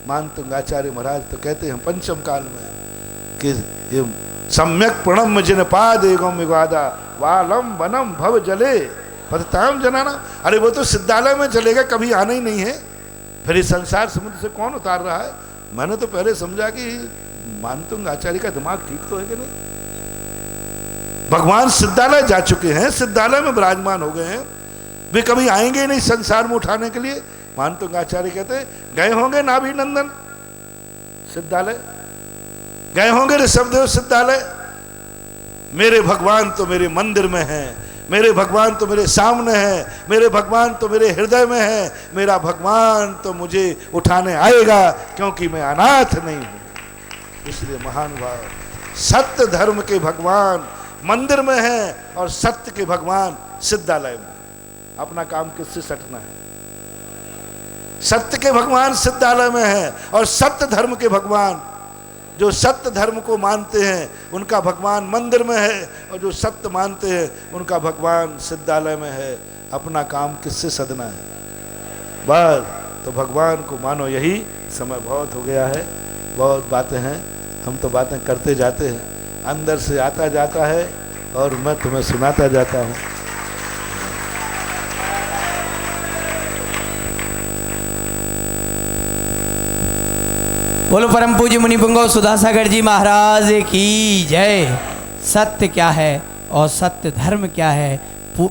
मानतुंग आचार्य महाराज तो कहते हैं पंचम काल में कि ये सम्यक प्रणम जिन पाद एवं विवादा वालम वनम भव जले पतिताम जनाना। अरे वो तो सिद्धालय में चलेगा, कभी आना ही नहीं है। फिर इस संसार समुद्र से कौन उतार रहा है? मैंने तो पहले समझा कि मानतुंग आचार्य का दिमाग ठीक तो है कि नहीं। भगवान सिद्धालय जा चुके हैं, सिद्धालय में विराजमान हो गए हैं, वे कभी आएंगे नहीं संसार में उठाने के लिए। मानतुंग आचार्य कहते हैं गए होंगे नाभि नंदन सिद्धालय, गए होंगे ऋषभदेव सिद्धालय। मेरे भगवान तो मेरे मंदिर में हैं, मेरे भगवान तो मेरे सामने है, मेरे भगवान तो मेरे हृदय में है। मेरा भगवान तो मुझे उठाने आएगा, क्योंकि मैं अनाथ नहीं हूं। इसलिए महान भाव सत्य धर्म के भगवान मंदिर में है और सत्य के भगवान सिद्धालय में। अपना काम किससे सटना है? सत्य के भगवान सिद्धालय में है और सत्य धर्म के भगवान जो सत्य धर्म को मानते हैं उनका भगवान मंदिर में है, और जो सत्य मानते हैं उनका भगवान सिद्धालय में है। अपना काम किससे सदना है? बस तो भगवान को मानो। यही समय बहुत हो गया है, बहुत बातें हैं, हम तो बातें करते जाते हैं, अंदर से आता जाता है और मैं तुम्हें सुनाता जाता हूँ। बोलो परम पूज्य मुनि पुंगव सुधासागर जी महाराज की जय। सत्य क्या है और सत्य धर्म क्या है,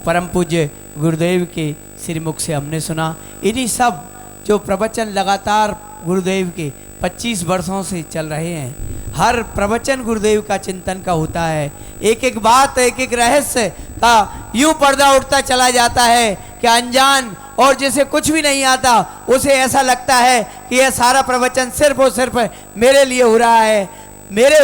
परम पूज्य गुरुदेव के श्रीमुख से हमने सुना। इन्हीं सब जो प्रवचन लगातार गुरुदेव के 25 वर्षों से चल रहे हैं, हर प्रवचन गुरुदेव का चिंतन का होता है। एक एक बात, एक एक रहस्य का यूं पर्दा उठता चला जाता है कि अनजान और जिसे कुछ भी नहीं आता उसे ऐसा लगता है कि यह सारा प्रवचन सिर्फ और सिर्फ मेरे लिए हो रहा है, मेरे